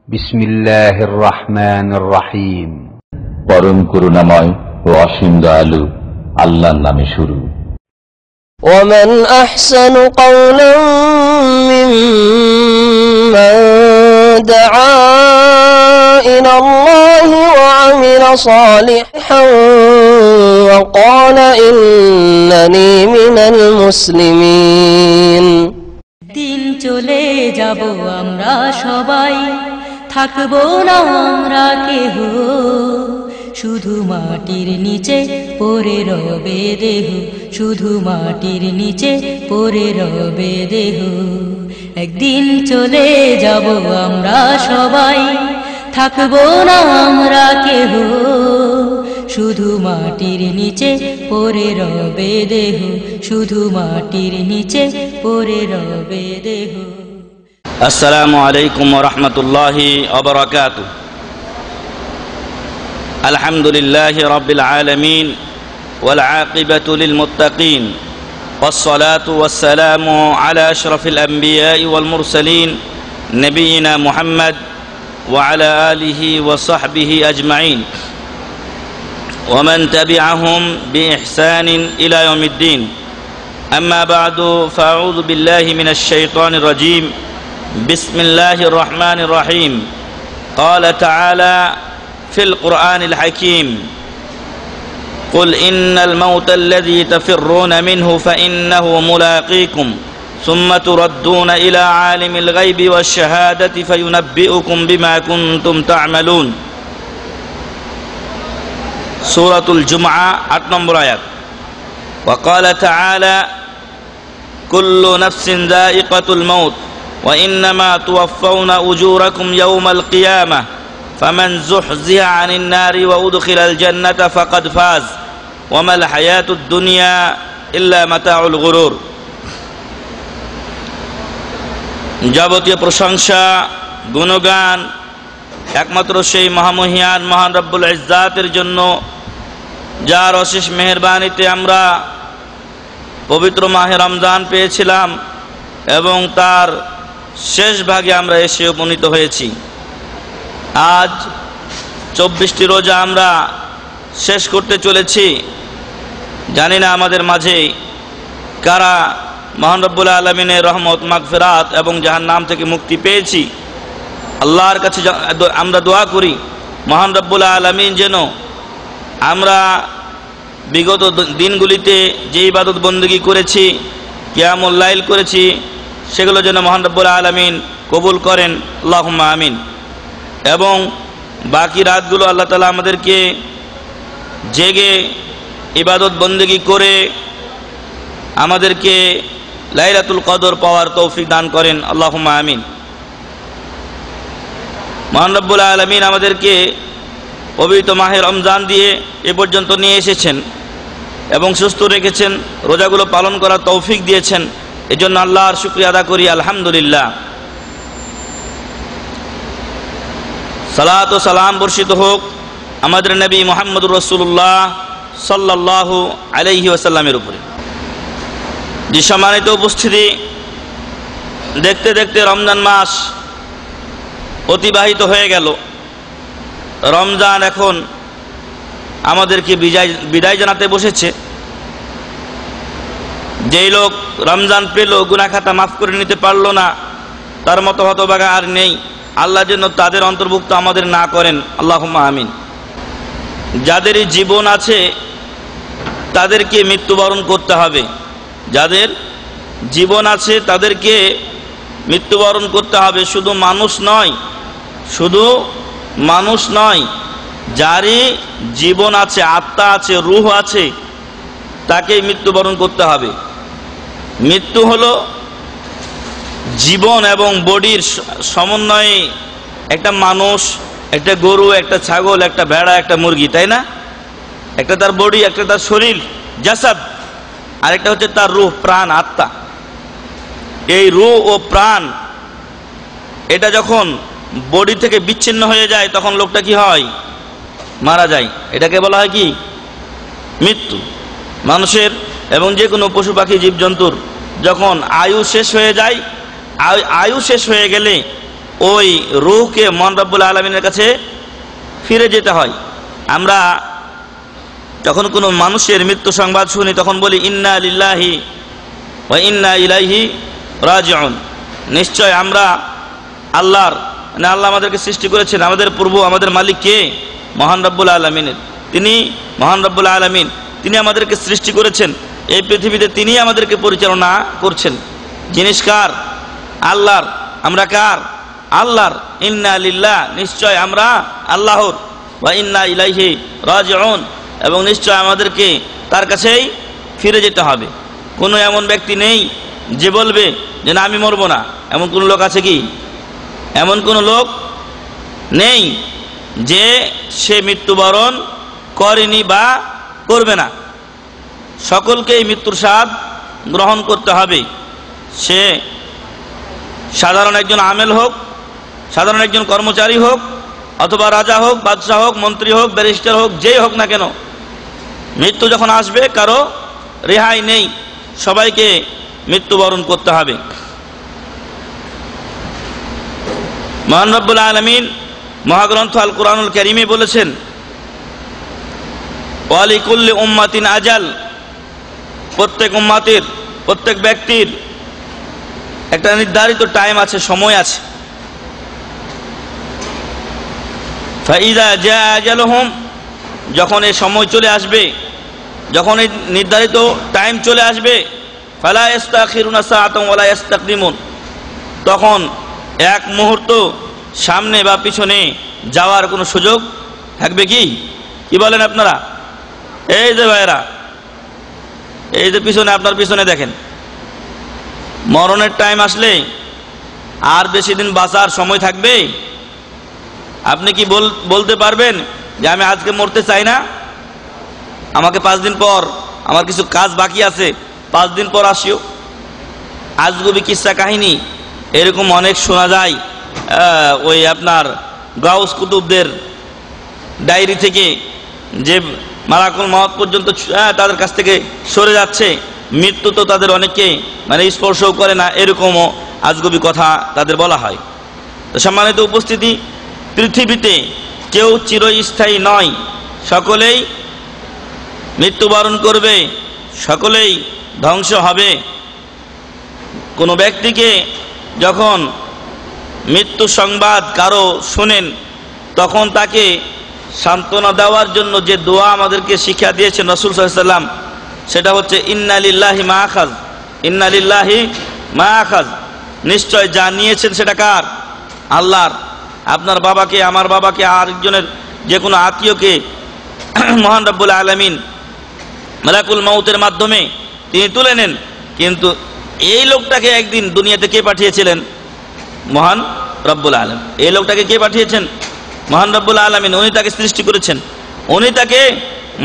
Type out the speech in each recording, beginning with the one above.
বিসমিল্লাহির রহমানির রহিম। পরম করুণাময় ও অসীম দয়ালু আল্লাহর নামে শুরু। ومن أحسن قولا ممن دعا إلى الله وعمل صالحا وقال إنني من المسلمين। দিন চলে যাব আমরা সবাই, থাকবো না আমরা কেহ, শুধু মাটির নিচে পড়ে রবে দেহ, শুধু মাটির নিচে পড়ে রবে দেহ। একদিন চলে যাব আমরা সবাই, থাকবো না আমরা কেহ, শুধু মাটির নিচে পড়ে রবে দেহ, শুধু মাটির নিচে পড়ে রবে দেহ। আসসালামু আলাইকুম ওয়া রাহমাতুল্লাহি ওয়া বারাকাতুহু। আলহামদুলিল্লাহি রাব্বিল আলামিন ওয়াল আকিবাতু লিল মুত্তাকিন ওয়াস সালাতু ওয়াস সালামু আলা আশরাফিল আমবিয়াই ওয়াল মুরসালিন নবিয়িনা মুহাম্মদ ওয়া আলা আলিহি ওয়া সাহবিহি আজমাইন ওয়া মান তাবি'আহুম বিইহসানিন ইলা ইয়াউমিদ্দিন। আম্মা বা'দু ফাআউযু বিল্লাহি মিনাশ শাইতানির রাজীম। বিসমিল্লাহির রহমানির রহিম। ক্বালা তাআলা ফিল কুরআনিল হাকীম, কুল ইন্নাল মাউতাল্লাযী তাফিররুনা মিনহু ফাইন্নাহু মুলাকীকুম সুম্মা তুরাদ্দুনা ইলা আলিমিল গায়বি ওয়াশ শাহাদাতি ফায়ুনাব্বিউকুম বিমা কুনতুম তা'মালুন। সূরাতুল জুমআ ৮ নম্বর আয়াত। ওয়া ক্বালা তাআলা কুল্লু নাফসিন যায়িকাতুল মাউত ওয়া ইন্নামা তুওয়াফাউনা উজুরাকুম ইয়াওমাল কিয়ামাহ ফামান যুহযিহা আনিন নারি ওয়া উদখিলাল জান্নাতা ফাকাদ ফাজ ওয়া মাল হায়াতুদ দুনিয়া ইল্লা মাতাউল গুরুর। যাবতীয় প্রশংসা গুণগান একমাত্র সেই মহামহিয়ান মহান রব্বুল ইজ্জাতের জন্য, যার অশেষ মেহেরবানিতে আমরা পবিত্র মাহে রমজান পেয়েছিলাম এবং তার শেষ ভাগে আমরা এসে উপনীত হয়েছি। আজ 24টি রোজা আমরা শেষ করতে চলেছি। জানি না আমাদের মাঝে কারা মহান রব্বুল আলামিনের রহমত, মাগফিরাত এবং জাহান্নাম থেকে মুক্তি পেয়েছি। আল্লাহর কাছে আমরা দোয়া করি মহান রব্বুল আলামিন যেন আমরা বিগত দিনগুলিতে যে ইবাদত বন্দেগী করেছি, কিয়ামুল লাইল করেছি, সেগুলো যেন মহান রব্বুল আলামিন কবুল করেন, আল্লাহুম্মা আমিন। এবং বাকি রাতগুলো আল্লাহ তাআলা আমাদেরকে জেগে ইবাদত বন্দেগী করে আমাদেরকে লাইলাতুল কদর পাওয়ার তৌফিক দান করেন, আল্লাহুম্মা আমিন। মহান রব্বুল আলামিন আমাদেরকে পবিত্র মাহে রমজান দিয়ে এ পর্যন্ত নিয়ে এসেছেন এবং সুস্থ রেখেছেন, রোজাগুলো পালন করার তৌফিক দিয়েছেন। এজন্য আল্লাহর শুকরিয়া আদা করি, আলহামদুলিল্লাহ। সালাত ও সালাম বর্ষিত হোক আমাদের নবী মুহাম্মদুর রাসূলুল্লাহ সাল্লাল্লাহু আলাইহি ওয়াসাল্লামের উপরে। যে সম্মানিত উপস্থিতি, দেখতে দেখতে রমজান মাস অতিবাহিত হয়ে গেল। রমজান এখন আমাদেরকে বিদায় জানাতে বসেছে। যেই লোক রমজান পেল, গুনাহ খাতা মাফ করে নিতে পারলো না, তার মতো হতভাগা আর নেই। আল্লাহ যেন তাদের অন্তর্ভুক্ত আমাদের না করেন, আল্লাহুম্মা আমিন। যাদের জীবন আছে তাদেরকে মৃত্যুবরণ করতে হবে। যাদের জীবন আছে তাদেরকে মৃত্যুবরণ করতে হবে। শুধু মানুষ নয়, শুধু মানুষ নয়, যারই জীবন আছে, আত্মা আছে, রূহ আছে, তাকেই মৃত্যুবরণ করতে হবে। মৃত্যু হলো জীবন এবং বডির সমন্বয়ে একটা মানুষ, একটা গরু, একটা ছাগল, একটা ভেড়া, একটা মুরগি, তাই না? একটা তার বডি, একটা তার শরীর, জাসাদ, আরেকটা হচ্ছে তার রূহ, প্রাণ, আত্মা। এই রূহ ও প্রাণ এটা যখন বডি থেকে বিচ্ছিন্ন হয়ে যায় তখন লোকটা কি হয়? মারা যায়। এটাকে বলা হয় কি? মৃত্যু। মানুষের এবং যে কোনো পশু পাখি জীবজন্তুর যখন আয়ু শেষ হয়ে যায়, আয়ু শেষ হয়ে গেলে ওই রূহকে মহান রব্বুল আলামিনের কাছে ফিরে যেতে হয়। আমরা যখন কোনো মানুষের মৃত্যু সংবাদ শুনি তখন বলি ইন্না লিল্লাহি ওয়া ইন্না ইলাইহি রাজিউন। নিশ্চয় আমরা আল্লাহর, মানে আল্লাহ আমাদেরকে সৃষ্টি করেছেন, আমাদের প্রভু আমাদের মালিক কে? মহান রব্বুল আলামিনের। তিনি মহান রব্বুল আলামিন, তিনি আমাদেরকে সৃষ্টি করেছেন, এই পৃথিবীতে তিনি আমাদেরকে পরিচালনা করছেন। জিনিস কার? আল্লাহর। আমরা কার? আল্লাহর। ইন্না লিল্লাহ, নিশ্চয় আমরা আল্লাহর, ওয়া ইন্না ইলাইহি রাজিউন, এবং নিশ্চয় আমাদেরকে তার কাছেই ফিরে যেতে হবে। কোনো এমন ব্যক্তি নেই যে বলবে যে না আমি মরবো না। এমন কোনো লোক আছে কি? এমন কোনো লোক নেই যে সে মৃত্যুবরণ করেনি বা করবে না। সকলকেই মৃত্যুর স্বাদ গ্রহণ করতে হবে। সে সাধারণ একজন আমেল হোক, সাধারণ একজন কর্মচারী হোক, অথবা রাজা হোক, বাদশাহ হোক, মন্ত্রী হোক, ব্যারিস্টার হোক, যেই হোক না কেন, মৃত্যু যখন আসবে কারো রেহাই নেই, সবাইকে মৃত্যুবরণ করতে হবে। মহান রব্বুল আলামিন মহাগ্রন্থ আল কুরআনুল কারীমে বলেছেন ওয়ালিকুল্লি উম্মাতিন আজাল, প্রত্যেক উম্মাতের, প্রত্যেক ব্যক্তির একটা নির্ধারিত টাইম আছে, সময় আছে। ফাইদা জা আজালুহুম, যখন এই সময় চলে আসবে, যখন এই নির্ধারিত টাইম চলে আসবে, ফালা ইস্তাখিরুনা সাআতান ওয়ালা ইস্তাকদিমুন, তখন এক মুহূর্ত সামনে বা পিছনে যাওয়ার কোনো সুযোগ থাকবে কি? কি বলেন আপনারা? এই যে ভাইরা, এই যে পিছনে, আপনার পিছনে দেখেন, মরণের টাইম আসলে আর বেশি দিন বাঁচার সময় থাকবে? আপনি কি বলতে পারবেন যে আমি আজকে মরতে চাই না, আমাকে 5 দিন পর, আমার কিছু কাজ বাকি আছে, 5 দিন পর আসিও? আজগুবি কিসসা কাহিনী এরকম অনেক শোনা যায়। ওই আপনার গাউস কুতুবদের ডায়েরি থেকে, যে মালাকুল মউত পর্যন্ত তাদের কাছ থেকে সরে যাচ্ছে, মৃত্যু তো তাদের অনেকে মানে স্পর্শও করে না, এরকমও আজগুবি কথা তাদের বলা হয়। তো সম্মানিত উপস্থিতি, পৃথিবীতে কেউ চিরস্থায়ী নয়, সকলেই মৃত্যুবরণ করবে, সকলেই ধ্বংস হবে। কোনো ব্যক্তিকে যখন মৃত্যু সংবাদ কারো শুনেন, তখন তাকে সান্ত্বনা দেওয়ার জন্য যে দোয়া আমাদেরকে শিক্ষা দিয়েছেন রাসূল সাল্লাল্লাহু আলাইহি ওয়াসাল্লাম, সেটা হচ্ছে ইন্না লিল্লাহি মা আখায, ইন্না লিল্লাহি মা আখায, নিশ্চয় যা নিয়েছেন সেটা কার? আল্লাহর। আপনার বাবাকে, আমার বাবাকে, আরেকজনের যে কোনো আত্মীয়কে মহান রব্বুল আলামিন মালাকুল মউতের মাধ্যমে তিনি তুলে নেন, কিন্তু এই লোকটাকে একদিন দুনিয়াতে কে পাঠিয়েছিলেন? মহান রব্বুল আলামিন। এই লোকটাকে কে পাঠিয়েছেন? মহান রব্বুল আলামিন। উনি তাকে সৃষ্টি করেছেন, উনি তাকে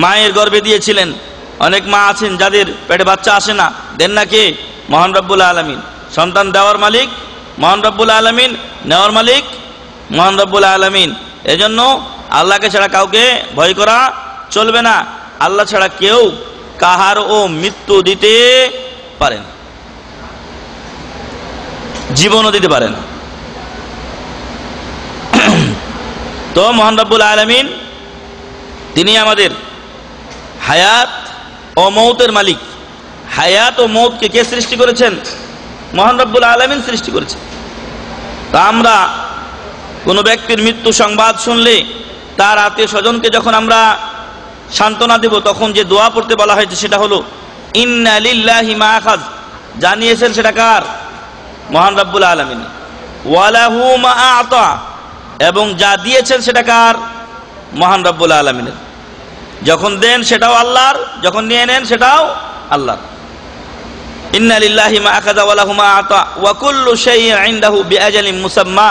মায়ের গর্ভে দিয়েছিলেন। অনেক মা আছেন যাদের পেটে বাচ্চা আসে না, দেন না কে? মহান রব্বুল আলামিন। সন্তান দেওয়ার মালিক মহান রব্বুল আলামিন, নেওয়ার মালিক মহান রব্বুল আলামিন। এজন্য আল্লাহকে ছাড়া কাউকে ভয় করা চলবে না। আল্লাহ ছাড়া কেউ কাহারও মৃত্যু দিতে পারে না, জীবনও দিতে পারে না। তো মহান রব্বুল আলামিন তিনি আমাদের হায়াত ও মৌতের মালিক। হায়াত ও মৌতকে কে সৃষ্টি করেছেন? মহান রব্বুল আলামিন সৃষ্টি করেছেন। তা আমরা কোনো ব্যক্তির মৃত্যু সংবাদ শুনলে তার আত্মীয় স্বজনকে যখন আমরা সান্ত্বনা দেব, তখন যে দোয়া পড়তে বলা হয়েছে সেটা হলো ইন্না লিল্লাহি মা আখায, জানিয়েছেন সেটা কার? মহান রব্বুল আলামিন। ওয়ালাহু মা আ'তা, এবং যা দিয়েছেন সেটা কার? মহান রব্বুল আলামিনের। যখন দেন সেটাও আল্লাহর, যখন নিয়ে নেন সেটাও আল্লাহর। ইন্না লিল্লাহি মা আখাযা ওয়া লাহু মা আ'তা ওয়া কুল্লু শাইইন ইনদাহু বিআজালিন মুসাম্মা,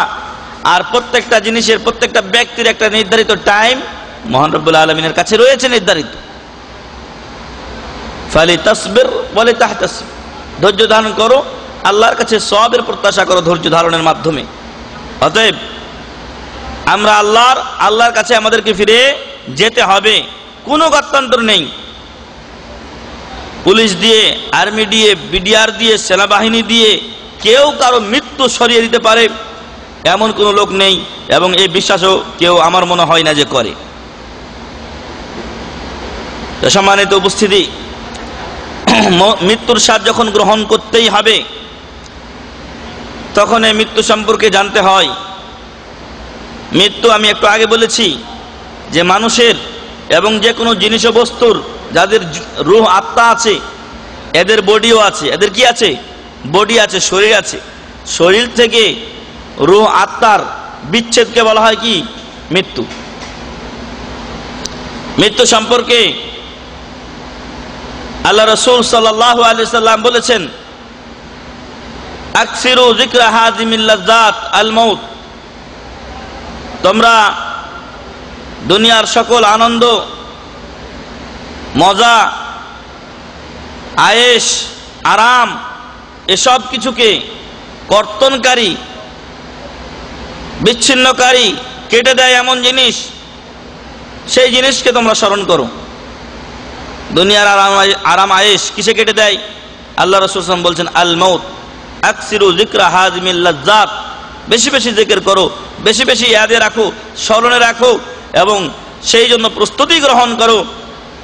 আর প্রত্যেকটা জিনিসের, প্রত্যেকটা ব্যক্তির একটা নির্ধারিত টাইম মহান রব্বুল আলামিনের কাছে রয়েছে নির্ধারিত। ফালিতাসবির ওয়া লিতাহতাসিব, ধৈর্য ধারণ করো, আল্লাহর কাছে সওয়াবের প্রত্যাশা করো ধৈর্য ধারণের মাধ্যমে। অতএব আমরা আল্লাহর কাছে আমাদেরকে ফিরে যেতে হবে, কোনো গত্যন্তর নেই। পুলিশ দিয়ে, আর্মি দিয়ে, বিডিআর দিয়ে, সেনাবাহিনী দিয়ে কেউ কারো মৃত্যু সরিয়ে দিতে পারে এমন কোনো লোক নেই, এবং এই বিশ্বাসও কেউ আমার মনে হয় না যে করে। সম্মানিত উপস্থিতি, মৃত্যুর স্বাদ যখন গ্রহণ করতেই হবে, তখন এই মৃত্যু সম্পর্কে জানতে হয়। মৃত্যু আমি একটু আগে বলেছি যে মানুষের এবং যে কোনো জিনিস ও বস্তুর যাদের রূহ আত্মা আছে, এদের বডিও আছে। এদের কি আছে? বডি আছে, শরীর আছে। শরীর থেকে রূহ আত্মার বিচ্ছেদকে বলা হয় কি? মৃত্যু। মৃত্যু সম্পর্কে আল্লাহ রাসূল সাল্লাল্লাহু আলাইহি সাল্লাম বলেছেন, আকসিরু যিকরা হাযিমিল লাযযাত আল মাউত। তোমরা দুনিয়ার সকল আনন্দ, মজা, আয়েশ, আরাম এসব কিছুকে কর্তনকারী, বিচ্ছিন্নকারী, কেটে দেয় এমন জিনিস, সেই জিনিসকে তোমরা স্মরণ করো। দুনিয়ার আরাম আয়েশ কিসে কেটে দেয়? আল্লাহ রাসূল সাল্লাল্লাহু আলাইহি ওয়াসাল্লাম বলছেন, আল মাউত। আকসিরু যিকরা হাযিমিল লাযযাত। বেশি বেশি জিকির করো, বেশি বেশি ইয়াদে রাখো, স্মরণে রাখো, এবং সেই জন্য প্রস্তুতি গ্রহণ করো।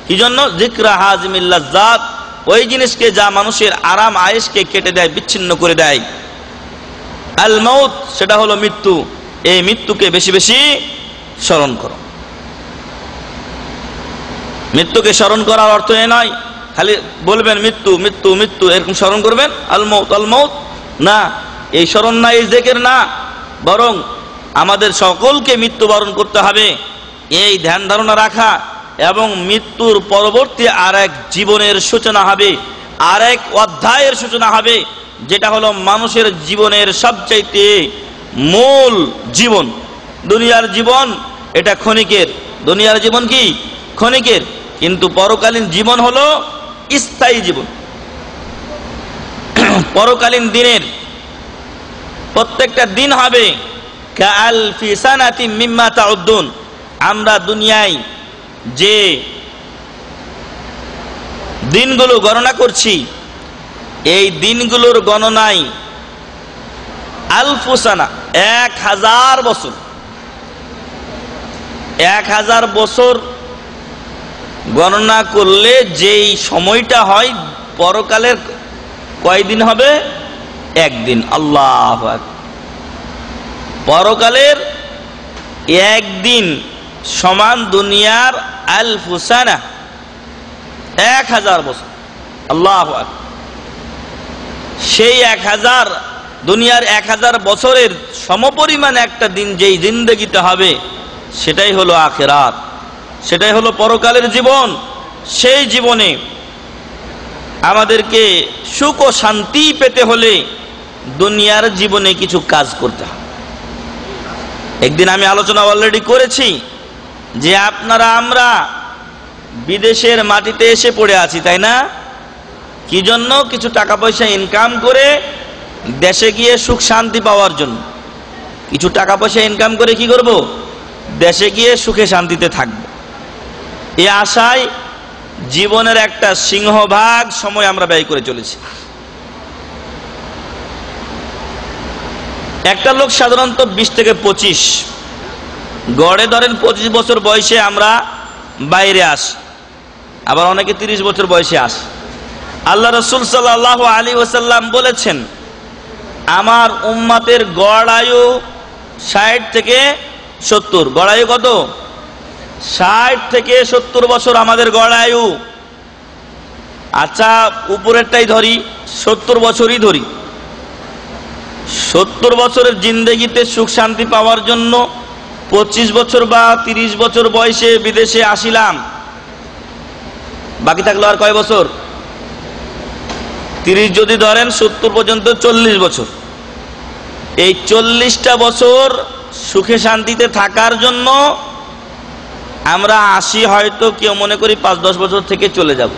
কি জন্য? যিকরা হাযিমিল লাযযাত, ওই জিনিসকে যা মানুষের আরাম আয়েশকে কেটে দেয়, বিচ্ছিন্ন করে দেয়। আল মাউত, সেটা হলো মৃত্যু। এই মৃত্যুকে বেশি বেশি স্মরণ করো। মৃত্যুকে স্মরণ করার অর্থ এ নয় খালি বলবেন মৃত্যু মৃত্যু মৃত্যু এরকম স্মরণ করবেন, আল মাউত না, এই স্মরণ না, এই জিকির না, বরং আমাদের সকলকে মৃত্যুবরণ করতে হবে, এই ধ্যান ধারণা রাখা, এবং মৃত্যুর পরবর্তী আর এক জীবনের সূচনা হবে, আর এক অধ্যায়ের সূচনা হবে, যেটা হলো মানুষের জীবনের সবচাইতে মূল জীবন। দুনিয়ার জীবন এটা ক্ষণিকের, দুনিয়ার জীবন কি? ক্ষণিকের, কিন্তু পরকালীন জীবন হলো স্থায়ী জীবন। পরকালীন দিনের প্রত্যেকটা দিন হবে কাআলফি সানাতিম মিম্মা তাউদ্দুন। আমরা দুনিয়ায় যে দিনগুলো গণনা করছি, এই দিনগুলোর গণনায় আলফু সানা, 1000 বছর। 1000 বছর গণনা করলে যেই সময়টা হয়, পরকালের কয়দিন হবে? একদিন। আল্লাহু আকবার। পরকালের একদিন সমান দুনিয়ার আলফু সানা, 1000 বছর। আল্লাহু আকবার। সেই 1000 দুনিয়ার 1000 বছরের সমপরিমাণ একটা দিন যেই জিন্দেগিতে হবে, সেটাই হলো আখিরাত, সেটাই হলো পরকালের জীবন। সেই জীবনে আমাদেরকে সুখ ও শান্তি পেতে হলে দুনিয়ার জীবনে কিছু কাজ করতে হবে। একদিন আমি আলোচনা অলরেডি করেছি যে আপনারা আমরা বিদেশের মাটিতে এসে পড়ে আছি, তাই না? কি জন্য? কিছু টাকা পয়সা ইনকাম করে দেশে গিয়ে সুখ শান্তি পাওয়ার জন্য। কিছু টাকা পয়সা ইনকাম করে কি করব? দেশে গিয়ে সুখে শান্তিতে থাকব। এই আশায় জীবনের একটা সিংহভাগ সময় আমরা ব্যয় করে চলেছি। একটা লোক সাধারণত 20 থেকে 25, গড়ে ধরেন 25 বছর বয়সে আমরা বাইরে আসি, আবার অনেকে 30 বছর বয়সে আসে। আল্লাহ রাসূল সাল্লাল্লাহু আলাইহি ওয়াসাল্লাম বলেছেন, আমার উম্মতের গড় আয়ু 60 থেকে 70। গড় আয়ু কত? 60 থেকে 70 বছর আমাদের গড় আয়ু। আচ্ছা, উপরেরটাই ধরি, 70 বছরই ধরি। 70 বছরের জিন্দেগিতে সুখ শান্তি পাওয়ার জন্য 25 বছর বা 30 বছর বয়সে বিদেশে আসিলাম, বাকি থাকলো আর কয় বছর? 30 যদি ধরেন 70 পর্যন্ত 40 বছর। এই 40টা বছর সুখে শান্তিতে থাকার জন্য আমরা আসি, হয়তো কেউ মনে করি 5-10 বছর থেকে চলে যাব।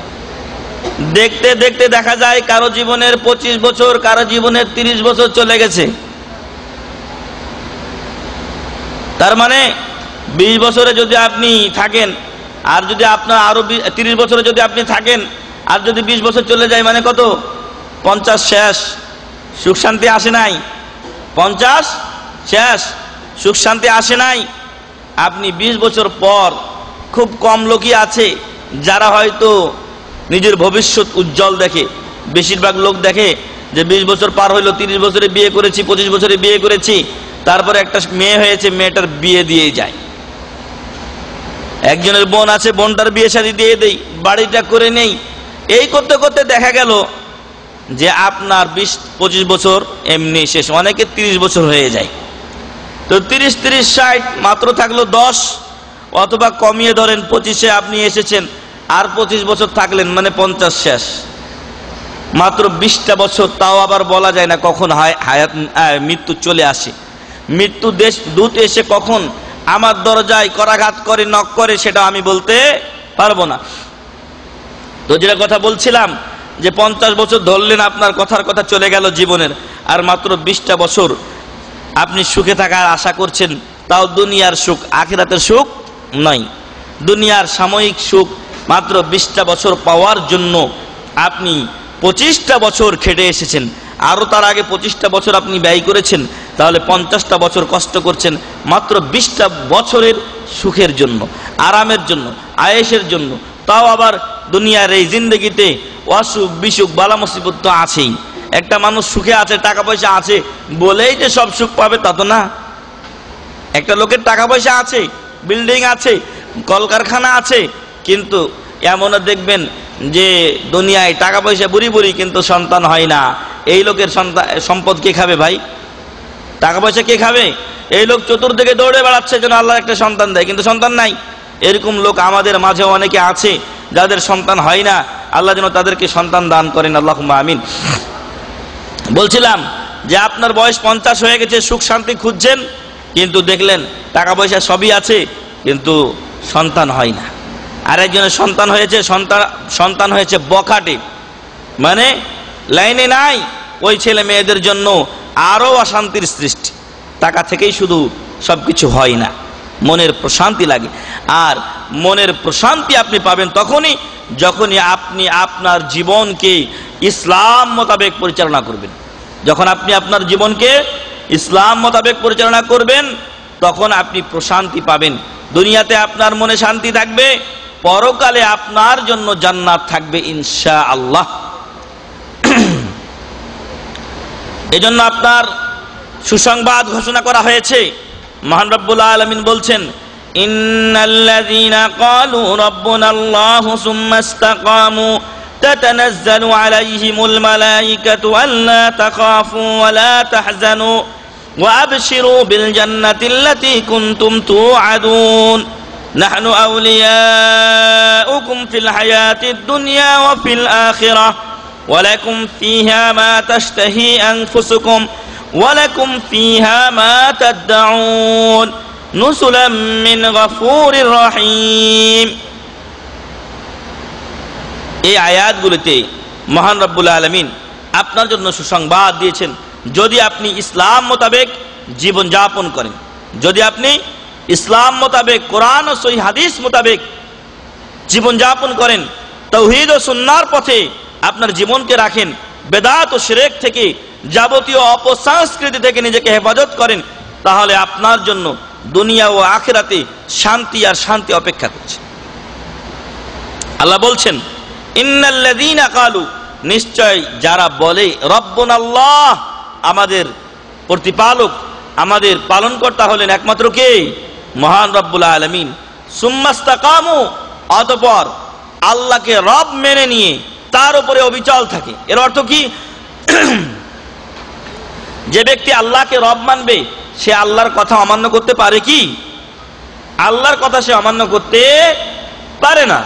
দেখতে দেখতে দেখা যায় কারো জীবনের 25 বছর, কারো জীবনের 30 বছর চলে গেছে। তার মানে 20 বছরে যদি আপনি থাকেন, আর যদি আপনার আরো 30 বছরে যদি আপনি থাকেন, আর যদি 20 বছর চলে যায়, মানে কত? 50 শেষ। সুখ শান্তি আসে নাই, 50 শেষ, সুখ শান্তি আসে নাই। আপনি 20 বছর পর, খুব কম লোকই আছে যারা হয়তো নিজের ভবিষ্যৎ উজ্জ্বল দেখে। বেশিরভাগ লোক দেখে যে 20 বছর পার হইলো, 30 বছরে বিয়ে করেছি, 25 বছরে বিয়ে করেছি, তারপরে একটা মেয়ে হয়েছে, মেয়েটার বিয়ে দিয়ে যায়। একজনের বোন আছে, বোনটার বিয়ে শাদী দিয়ে দেই, বাড়িটা করে নেই। এই করতে করতে দেখা গেল যে আপনার 20-25 বছর এমনি শেষ, অনেকে 30 বছর হয়ে যায়। তো 30-30-60 মাত্র থাকলো 10, অথবা কমিয়ে ধরেন 25-এ আপনি এসেছেন, আর 25 বছর থাকলেন, মানে 50 শেষ। মাত্র 20টা বছর, তাও আবার বলা যায় না কখন মৃত্যু চলে আসে। মৃত্যু দূত এসে কখন আমার দরজায় করাঘাত করে, নক করে, সেটা আমি বলতে পারবো না। তো যেটা কথা বলছিলাম যে 50 বছর ধরলেন, আপনার কথার কথা চলে গেল জীবনের, আর মাত্র 20টা বছর আপনি সুখে থাকার আশা করছেন, তাও দুনিয়ার সুখ, আখিরাতের সুখ নয়। দুনিয়ার সাময়িক সুখ মাত্র 20টা বছর পাওয়ার জন্য আপনি 25টা বছর খেটে এসেছেন, আরও তার আগে 25টা বছর আপনি ব্যয় করেছেন, তাহলে 50টা বছর কষ্ট করছেন মাত্র 20টা বছরের সুখের জন্য, আরামের জন্য, আয়েশের জন্য। তাও আবার দুনিয়ার এই জিন্দগিতে অসুখ বিসুখ বালা মুসিবত তো আছেই। একটা মানুষ সুখে আছে, টাকা পয়সা আছে বলেই যে সব সুখ পাবে তা তো না। একটা লোকের টাকা পয়সা আছে, বিল্ডিং আছে, কলকারখানা আছে, কিন্তু এমনও দেখবেন যে দুনিয়ায় টাকা পয়সা বুড়ি বুড়ি, কিন্তু সন্তান হয় না। এই লোকের সম্পদ কে খাবে ভাই? টাকা পয়সা কে খাবে? এই লোক চতুর্দিকে দৌড়ে বেড়াচ্ছে যেন আল্লাহ একটা সন্তান দেয়, কিন্তু সন্তান নাই। এরকম লোক আমাদের মাঝে অনেকে আছে যাদের সন্তান হয় না। আল্লাহ যেন তাদেরকে সন্তান দান করেন, আল্লাহুম্মা আমিন। বলছিলাম যে আপনার বয়স 50 হয়ে গেছে, সুখ শান্তি খুঁজছেন, কিন্তু দেখলেন টাকা পয়সা সবই আছে, কিন্তু সন্তান হয় না। আরেকজনের সন্তান হয়েছে বখাটে, মানে লাইনে নাই। ওই ছেলে মেয়েদের জন্য আরো অশান্তির সৃষ্টি। টাকা থেকেই শুধু সবকিছু হয় না, মনের প্রশান্তি লাগে। আর মনের প্রশান্তি আপনি পাবেন যখনই আপনি আপনার জীবনকে ইসলাম মোতাবেক পরিচালনা করবেন। যখন আপনি আপনার জীবনকে ইসলাম মোতাবেক পরিচালনা করবেন, তখন আপনি প্রশান্তি পাবেন। দুনিয়াতে আপনার মনে শান্তি থাকবে, পরকালে আপনার জন্য জান্নাত থাকবে ইনশাআল্লাহ। এজন্য আপনার সুসংবাদ ঘোষণা করা হয়েছে। মহান রব্বুল আলামিন বলছেন, ইন্নাল্লাযীনা ক্বালু রাব্বুনাল্লাহু সুম্মা ইসতাকামু তাতানাজ্জালু আলাইহিমুল মালায়েকাতু আল্লা তাখাফু ওয়া লা তাহজানু ওয়া আবশিরু বিল জান্নাতিল্লাতী কুনতুম তুআদুন নাহনু আউলিয়াউকুম ফিল হায়াতিদ দুনিয়া ওয়া ফিল আখিরাহ ওয়া লাকুম ফীহা মা তাশতাহি আনফুসুকুম ওয়া লাকুম ফীহা মা তাদউন নুসুলাম মিন গফুরির রহিম। এই আয়াতগুলোতে মহান রব্বুল আলামিন আপনার জন্য সুসংবাদ দিয়েছেন। যদি আপনি ইসলাম মোতাবেক জীবন যাপন করেন, যদি আপনি ইসলাম মোতাবেক কোরআন ও সহিহ হাদিস মোতাবেক জীবন যাপন করেন, তাওহীদ ও সুন্নাহর পথে আপনার জীবনকে রাখেন, বেদাত ও শিরক থেকে, যাবতীয় অপসংস্কৃতি থেকে নিজেকে হেফাজত করেন, তাহলে আপনার জন্য দুনিয়া ও আখিরাতে শান্তি আর শান্তি অপেক্ষা করছে। আল্লাহ বলছেন, ইন্নাল্লাযীনা ক্বালু, নিশ্চয় যারা বলে রব্বুনাল্লাহ, আমাদের প্রতিপালক, আমাদের পালনকর্তা হলেন একমাত্র কে? মহান রব্বুল আলামিন। সুম্মা ইসতাকামু, অতঃপর আল্লাহকে রব মেনে নিয়ে তার উপরে অবিচল থাকে। এর অর্থ কি? যে ব্যক্তি আল্লাহকে রব মানবে, সে আল্লাহর কথা অমান্য করতে পারে কি? আল্লাহর কথা সে অমান্য করতে পারে না।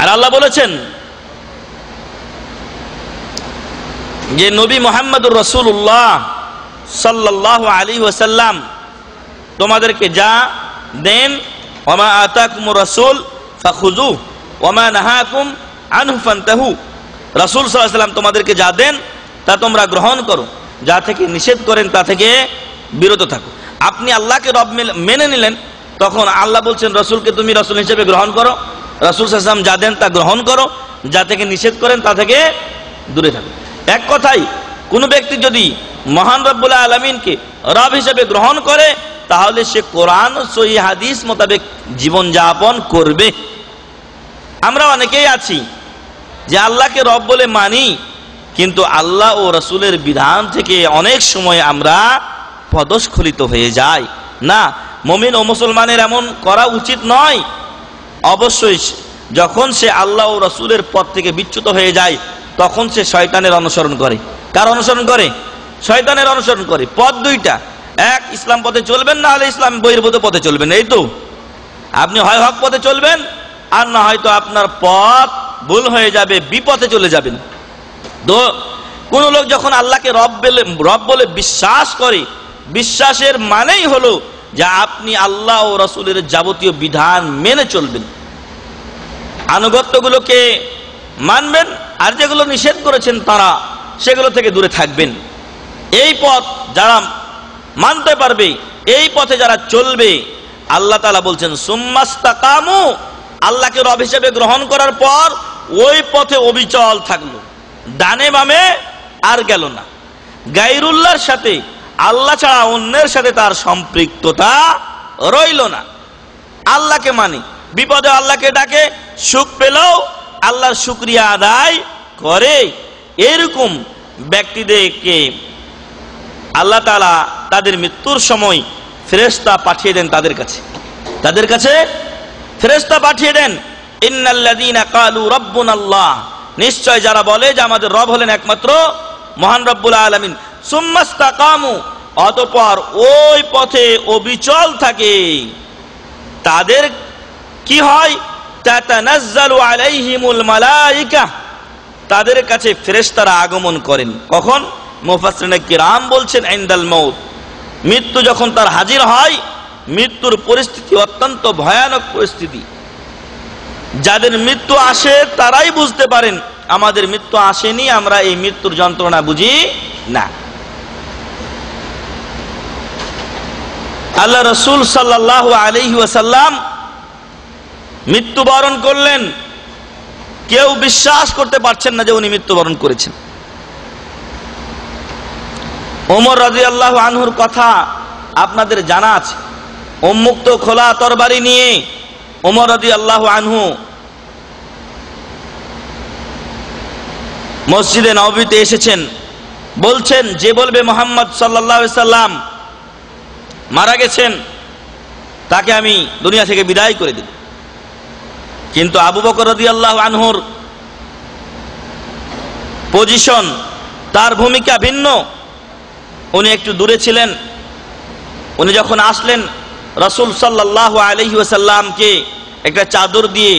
আর আল্লাহ বলেছেন যে নবী মুহাম্মদুর রাসূলুল্লাহ সাল্লাল্লাহু আলাইহি ওয়াসাল্লাম তোমাদেরকে যা দেন, ওমা আতাকুমুর রাসূল ফাখুযু ওমা নাহাকুম আনহু ফান্তাহু, রাসূল সাল্লাল্লাহু আলাইহি ওয়াসাল্লাম তোমাদেরকে যা দেন তা তোমরা গ্রহণ করো, যা থেকে নিষেধ করেন তা থেকে বিরত থাকো। আপনি আল্লাহকে রব মেনে নিলেন, তখন আল্লাহ বলছেন রাসূলকে তুমি রাসূল হিসেবে গ্রহণ করো, রাসূল সাল্লাল্লাহু আলাইহি ওয়াসাল্লাম যা দেন তা গ্রহণ করো, যা থেকে নিষেধ করেন তা থেকে দূরে থাকো। এক কথাই কোনো ব্যক্তি যদি মহান রব্বুল আলামিনকে রব হিসেবে গ্রহণ করে, তাহলে সে কোরআন ও সহিহ হাদিস মোতাবেক জীবন যাপন করবে। আমরা অনেকেই আছি যে আল্লাহকে রব বলে মানি, কিন্তু আল্লাহ ও রাসূলের বিধান থেকে অনেক সময় আমরা পদস্খলিত হয়ে যাই। না, মুমিন ও মুসলমানের এমন করা উচিত নয়। অবশ্যই যখন সে আল্লাহ ও রাসূলের পথ থেকে বিচ্যুত হয়ে যায়, তখন সে শয়তানের অনুসরণ করে। কার অনুসরণ করে? শয়তানের অনুসরণ করে। পথ দুইটা, এক ইসলাম পথে চলবেন, না হলে ইসলাম বহির্ভূত পথে চলবেন। এই তো, আপনি হয় হক পথে চলবেন, আর না হয়তো আপনার পথ ভুল হয়ে যাবে, বিপথে চলে যাবেন। তো কোন লোক যখন আল্লাহকে রব বলে বিশ্বাস করে, বিশ্বাসের মানেই হলো যে আপনি আল্লাহ ও রাসূলের যাবতীয় বিধান মেনে চলবেন, আনুগত্যগুলোকে মানবেন, আর যেগুলো নিষেধ করেছেন তারা সেগুলো থেকে দূরে থাকবেন। এই পথ যারা মানতে পারবে, এই পথে যারা চলবে, আল্লাহ তাআলা বলছেন সুম্মাস্তাকামু, আল্লাহকে রব হিসেবে গ্রহণ করার পর ওই পথে অবিচল থাকলো, ডানে বামে আর গেল না, গায়রুল্লাহর সাথে, আল্লাহ ছাড়া অন্যের সাথে তার সম্পৃক্ততা রইল না। আল্লাহকে মানে, বিপদে আল্লাহকে ডাকে, সুখ পেলেও আল্লাহর শুকরিয়া আদায় করে। এরকম ব্যক্তিদেরকে আল্লাহ তাআলা তাদের মৃত্যুর সময় ফেরেশতা পাঠিয়ে দেন তাদের কাছে ফেরেশতা পাঠিয়ে দেন। ইন্নাল্লাযীনা ক্বালু রাব্বুনাল্লাহ, নিশ্চয় যারা বলে যে আমাদের রব হলেন একমাত্র মহান রব্বুল আলামিন, সুম্মাস্তাকামু, অতঃপর ওই পথে অবিচল থাকে, তাদের কি হয়? তাতানাজ্জালু আলাইহিমুল মালায়েকা, তাদের কাছে ফেরেশতারা আগমন করেন। কখন? মুফাসসিরিনে কিরাম বলছেন ইনদাল মাউত, মৃত্যু যখন তার হাজির হয়, মৃত্যুর পরিস্থিতি অত্যন্ত ভয়ানক পরিস্থিতি। যাদের মৃত্যু আসে তারাই বুঝতে পারেন আমাদের মৃত্যু আসেনি, আমরা এই মৃত্যুর যন্ত্রণা বুঝি না। আল্লাহ রাসূল সাল্লাল্লাহু আলাইহি ওয়াসাল্লাম মৃত্যুবরণ করলেন, কেউ বিশ্বাস করতে পারছেন না যে উনি মৃত্যুবরণ করেছেন। ওমর রাদিয়াল্লাহু আনহুর কথা আপনাদের জানা আছে। উন্মুক্ত খোলা তরবারি নিয়ে ওমর রাদিয়াল্লাহু আনহু মসজিদে নববীতে এসেছেন। বলছেন, যে বলবে মুহাম্মদ সাল্লাল্লাহু আলাইহি সাল্লাম মারা গেছেন, তাকে আমি দুনিয়া থেকে বিদায় করে দেব। কিন্তু আবু বকর রাদিয়াল্লাহু আনহুর পজিশন, তার ভূমিকা ভিন্ন। উনি একটু দূরে ছিলেন। উনি যখন আসলেন, রাসূল সাল্লাল্লাহু আলাইহি ওয়াসাল্লামকে একটা চাদর দিয়ে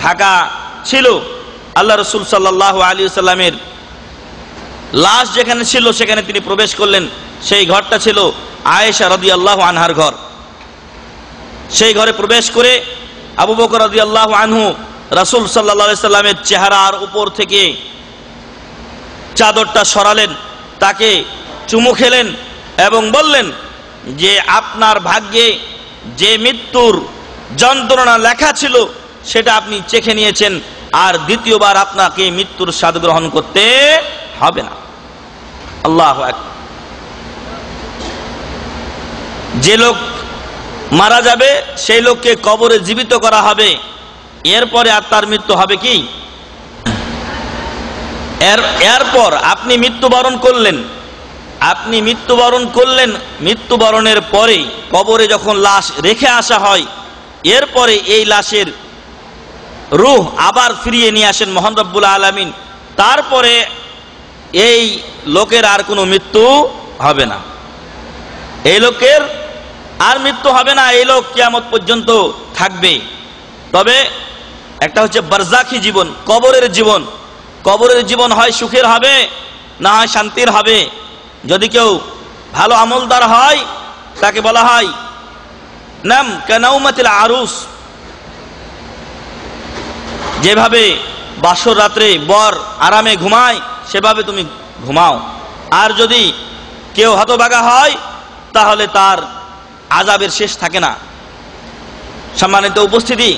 ঢাকা ছিল। আল্লাহ রাসূল সাল্লাল্লাহু আলাইহি ওয়াসাল্লামের লাশ যেখানে ছিল সেখানে তিনি প্রবেশ করলেন। সেই ঘরটা ছিল আয়েশা রাদিয়াল্লাহু আনহার ঘর। সেই ঘরে প্রবেশ করে আবু বকর রাদিয়াল্লাহু আনহু রাসূল সাল্লাল্লাহু আলাইহি ওয়াসাল্লামের চেহারার উপর থেকে চাদরটা সরালেন, তাকে চুমু খেলেন এবং বললেন যে আপনার ভাগ্যে যে মৃত্যুর যন্ত্রণা লেখা ছিল সেটা আপনি চেখে নিয়েছেন, আর দ্বিতীয়বার আপনাকে মৃত্যুর স্বাদ গ্রহণ করতে হবে না। আল্লাহু আকবার। যে লোক মারা যাবে সেই লোককে কবরে জীবিত করা হবে, এরপরে আর তার মৃত্যু হবে কি? এরপর আপনি মৃত্যুবরণ করলেন, মৃত্যুবরণের পরে কবরে যখন লাশ রেখে আসা হয়, এরপরে এই লাশের রূহ আবার ফিরিয়ে নিয়ে আসেন মহান রব্বুল আলামিন। তারপরে এই লোকের আর কোনো মৃত্যু হবে না, এই লোকের আর মৃত্যু হবে না, এই লোক কিয়ামত পর্যন্ত থাকবে। তবে একটা হচ্ছে বারজাখী জীবন, কবরের জীবন। কবরের জীবন হয় সুখের হবে, না হয় শান্তির হবে। যদি কেউ ভালো আমলদার হয় তাকে বলা হয় নাম কানাউমাতিল আরুস, যেভাবে বাসর রাত্রে বর আরামে ঘুমায় সেভাবে তুমি ঘুমাও। আর যদি কেউ হতভাগা হয় তাহলে তার আযাবের শেষ থাকে না। সম্মানিত উপস্থিতি,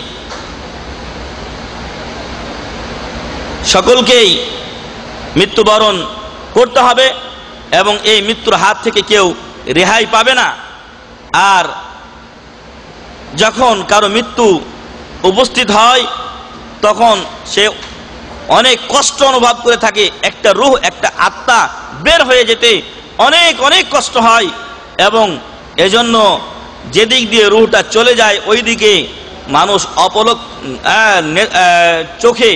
সকলকেই মৃত্যুবরণ করতে হবে এবং এই মৃত্যুর হাত থেকে কেউ রেহাই পাবে না। আর যখন কারো মৃত্যু উপস্থিত হয় তখন সে অনেক কষ্ট অনুভব করে থাকে, একটা রূহ, একটা আত্মা বের হয়ে যেতে অনেক অনেক কষ্ট হয়, এবং এজন্য যেদিক দিয়ে রূহটা চলে যায় ওই দিকে মানুষ অপলক চোখে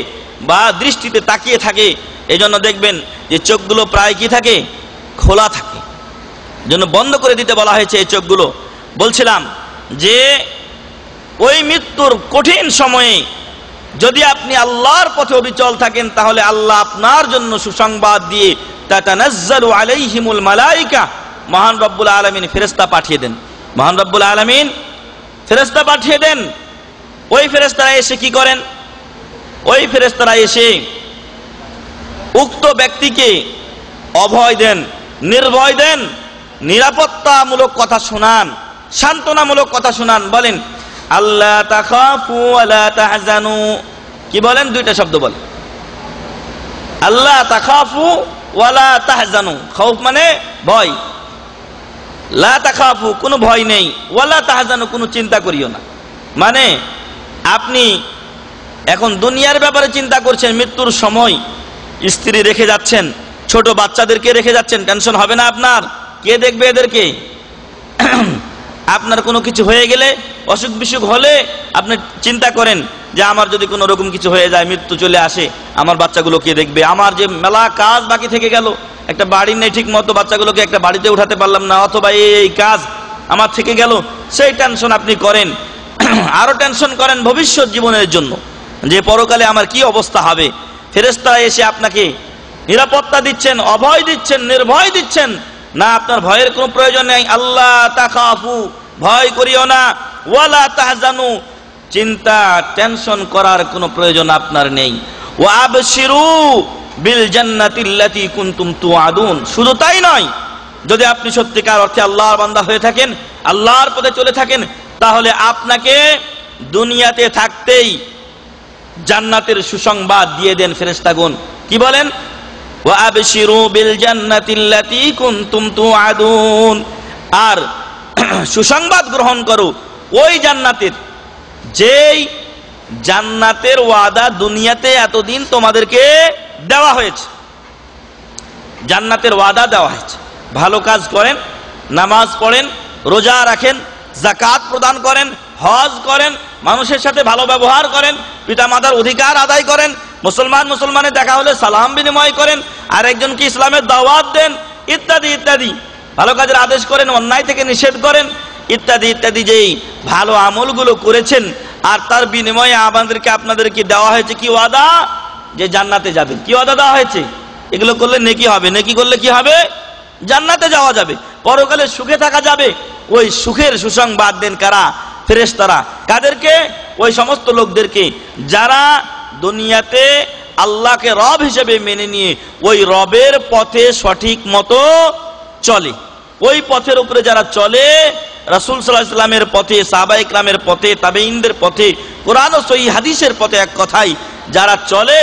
বা দৃষ্টিতে তাকিয়ে থাকে। এজন্য দেখবেন যে চোখগুলো প্রায় কি থাকে, খোলা থাকে, জন্য বন্ধ করে দিতে বলা হয়েছে এই চোখগুলো। বলছিলাম যে ওই মৃত্যুর কঠিন সময়ে যদি আপনি আল্লাহর পথে অবিচল থাকেন তাহলে আল্লাহ আপনার জন্য সুসংবাদ দিয়ে তাতানাজ্জালু আলাইহিমুল মালাইকা, মহান রব্বুল আলামিন ফেরেশতা পাঠিয়ে দেন। মহান রব্বুল আলামিন ফেরেশতা পাঠিয়ে দেন। ওই ফেরেশতারা এসে কি করেন? ওই ফেরেশতারা এসে উক্ত ব্যক্তিকে অভয় দেন, নির্ভয় দেন, নিরাপত্তামূলক কথা শোনান, সান্ত্বনামূলক কথা শোনান। বলেন আল্লাহ তাখাফু ওয়ালা তাহজানু। কি বলেন? দুইটা শব্দ বলেন, আল্লাহ তাখাফু ওয়ালা তাহজানু। খাউফ মানে ভয়, লা তাখাফু কোনো ভয় নেই, ওয়ালা তাহজানু কোনো চিন্তা করিও না। মানে আপনি এখন দুনিয়ার ব্যাপারে চিন্তা করছেন, মৃত্যুর সময় স্ত্রী রেখে যাচ্ছেন, ছোট বাচ্চাদেরকে রেখে যাচ্ছেন, টেনশন হবে না আপনার? কে দেখবে এদেরকে? আপনার কোনো কিছু হয়ে গেলে, অসুখ বিসুখ হলে আপনি চিন্তা করেন যে আমার যদি কোনো রকম কিছু হয়ে যায়, মৃত্যু চলে আসে, আমার বাচ্চাগুলো কে দেখবে? আমার যে মেলা কাজ বাকি থেকে গেল, একটা বাড়ি নেই ঠিক মতো, বাচ্চাগুলোকে একটা বাড়িতে উঠাতে পারলাম না, অথবা এই কাজ আমার থেকে গেল, সেই টেনশন আপনি করেন। আরো টেনশন করেন ভবিষ্যৎ জীবনের জন্য, যে পরকালে আমার কি অবস্থা হবে। ফেরেশতারা এসে আপনাকে নিরাপত্তা দিচ্ছেন, অভয় দিচ্ছেন, নির্ভয় দিচ্ছেন। না, আপনার ভয়ের কোনো প্রয়োজন নেই। আল্লাহ তাখাফু, ভয় করিও না, ওয়ালা তাহজানু, চিন্তা টেনশন করার কোনো প্রয়োজন আপনার নেই। ওয়া আবশিরু বিল জান্নাতিল্লাতী কুনতুম তুআদুন। শুধু তাই নয়, যদি আপনি সত্যিকার অর্থে আল্লাহর বান্দা হয়ে থাকেন, আল্লাহর পথে চলে থাকেন, তাহলে আপনাকে দুনিয়াতে থাকতেই জান্নাতের সুসংবাদ দিয়ে দেন ফেরেশতাগণ। কি বলেন? ওয়া আবশিরু বিল জান্নাতিল্লাতী কুনতুম তুআদুন। আর সুসংবাদ গ্রহণ করো ওই জান্নাতের, যেই জান্নাতের ওয়াদা দুনিয়াতে এতদিন তোমাদেরকে দেওয়া হয়েছে। জান্নাতের ওয়াদা দেওয়া হয়েছে। ভালো কাজ করেন, নামাজ পড়েন, রোজা রাখেন, যাকাত প্রদান করেন, হজ করেন, মানুষের সাথে ভালো ব্যবহার করেন, পিতামাতার অধিকার আদায় করেন, মুসলমানের দেখা হলে সালাম বিনিময় করেন, আর একজনকে ইসলামের দাওয়াত দেন, ইত্যাদি ইত্যাদি। ভালো কাজের আদেশ করেন, অন্যায় থেকে নিষেধ করেন, ইত্যাদি ইত্যাদি। যেই ভালো আমলগুলো করেছেন, আর তার বিনিময়ে আপনাদেরকে দেওয়া হয়েছে কি ওয়াদা? যে জান্নাতে যাবেন। কি ওয়াদা দেওয়া হয়েছে? এগুলো করলে নেকি হবে, নেকি করলে কি হবে? জান্নাতে যাওয়া যাবে, পরকালে সুখে থাকা যাবে। ওই সুখের সুসংবাদ দেন কারা? ফেরেশতারা। কাদেরকে? ওই সমস্ত লোকদেরকে যারা দুনিয়াতে আল্লাহকে রব হিসেবে মেনে নিয়ে ওই রবের পথে সঠিক মতো চলে। ওই পথের উপরে যারা চলে, রাসূল সাল্লাল্লাহু আলাইহি ওয়াসাল্লামের পথে, সাহাবায়ে কেরামের পথে, তাবেঈনদের পথে, কোরআন ও সহিহ হাদিসের পথে, এক কথায় যারা চলে,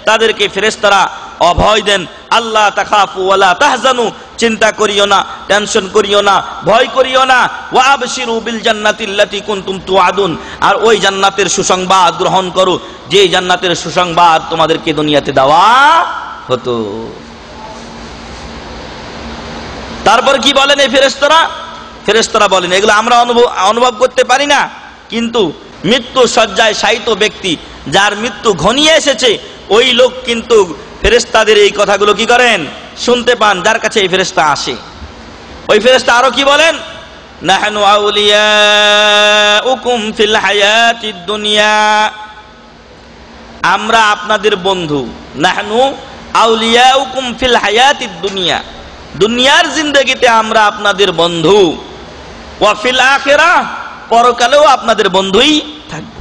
তাদেরকে ফেরেশতারা অভয় দেন। আল্লাহ তাখাফু ওয়ালা তাহজানু, চিন্তা করিও না, টেনশন করিও না, ভয় করিও না। ওয়া আবশিরু বিল জান্নাতিল্লাতী কুনতুম তুআদুন। আর ওই জান্নাতের সুসংবাদ গ্রহণ করো, যে জান্নাতের সুসংবাদ তোমাদেরকে দুনিয়াতে দেওয়া হতো। তারপর কি বলেন এই ফেরেশতারা? ফেরেশতারা বলেন, এগুলো আমরা অনুভব করতে পারি না, কিন্তু মৃত্যু শয্যায় শায়িত ব্যক্তি, যার মৃত্যু ঘনিয়ে এসেছে, ওই লোক কিন্তু ফেরেশতাদের এই কথাগুলো কি করেন? শুনতে পান, যার কাছে এই ফেরেশতা আসে। ওই ফেরেশতা আরো কি বলেন? নাহনু আউলিয়াউকুম ফিল হায়াতিদ দুনিয়া, আমরা আপনাদের বন্ধু। নাহনু আউলিয়াউকুম ফিল হায়াতিদ দুনিয়া, দুনিয়ার জিন্দেগিতে আমরা আপনাদের বন্ধু। ওয়া ফিল আখিরাহ, পরকালেও আপনাদের বন্ধুই থাকব।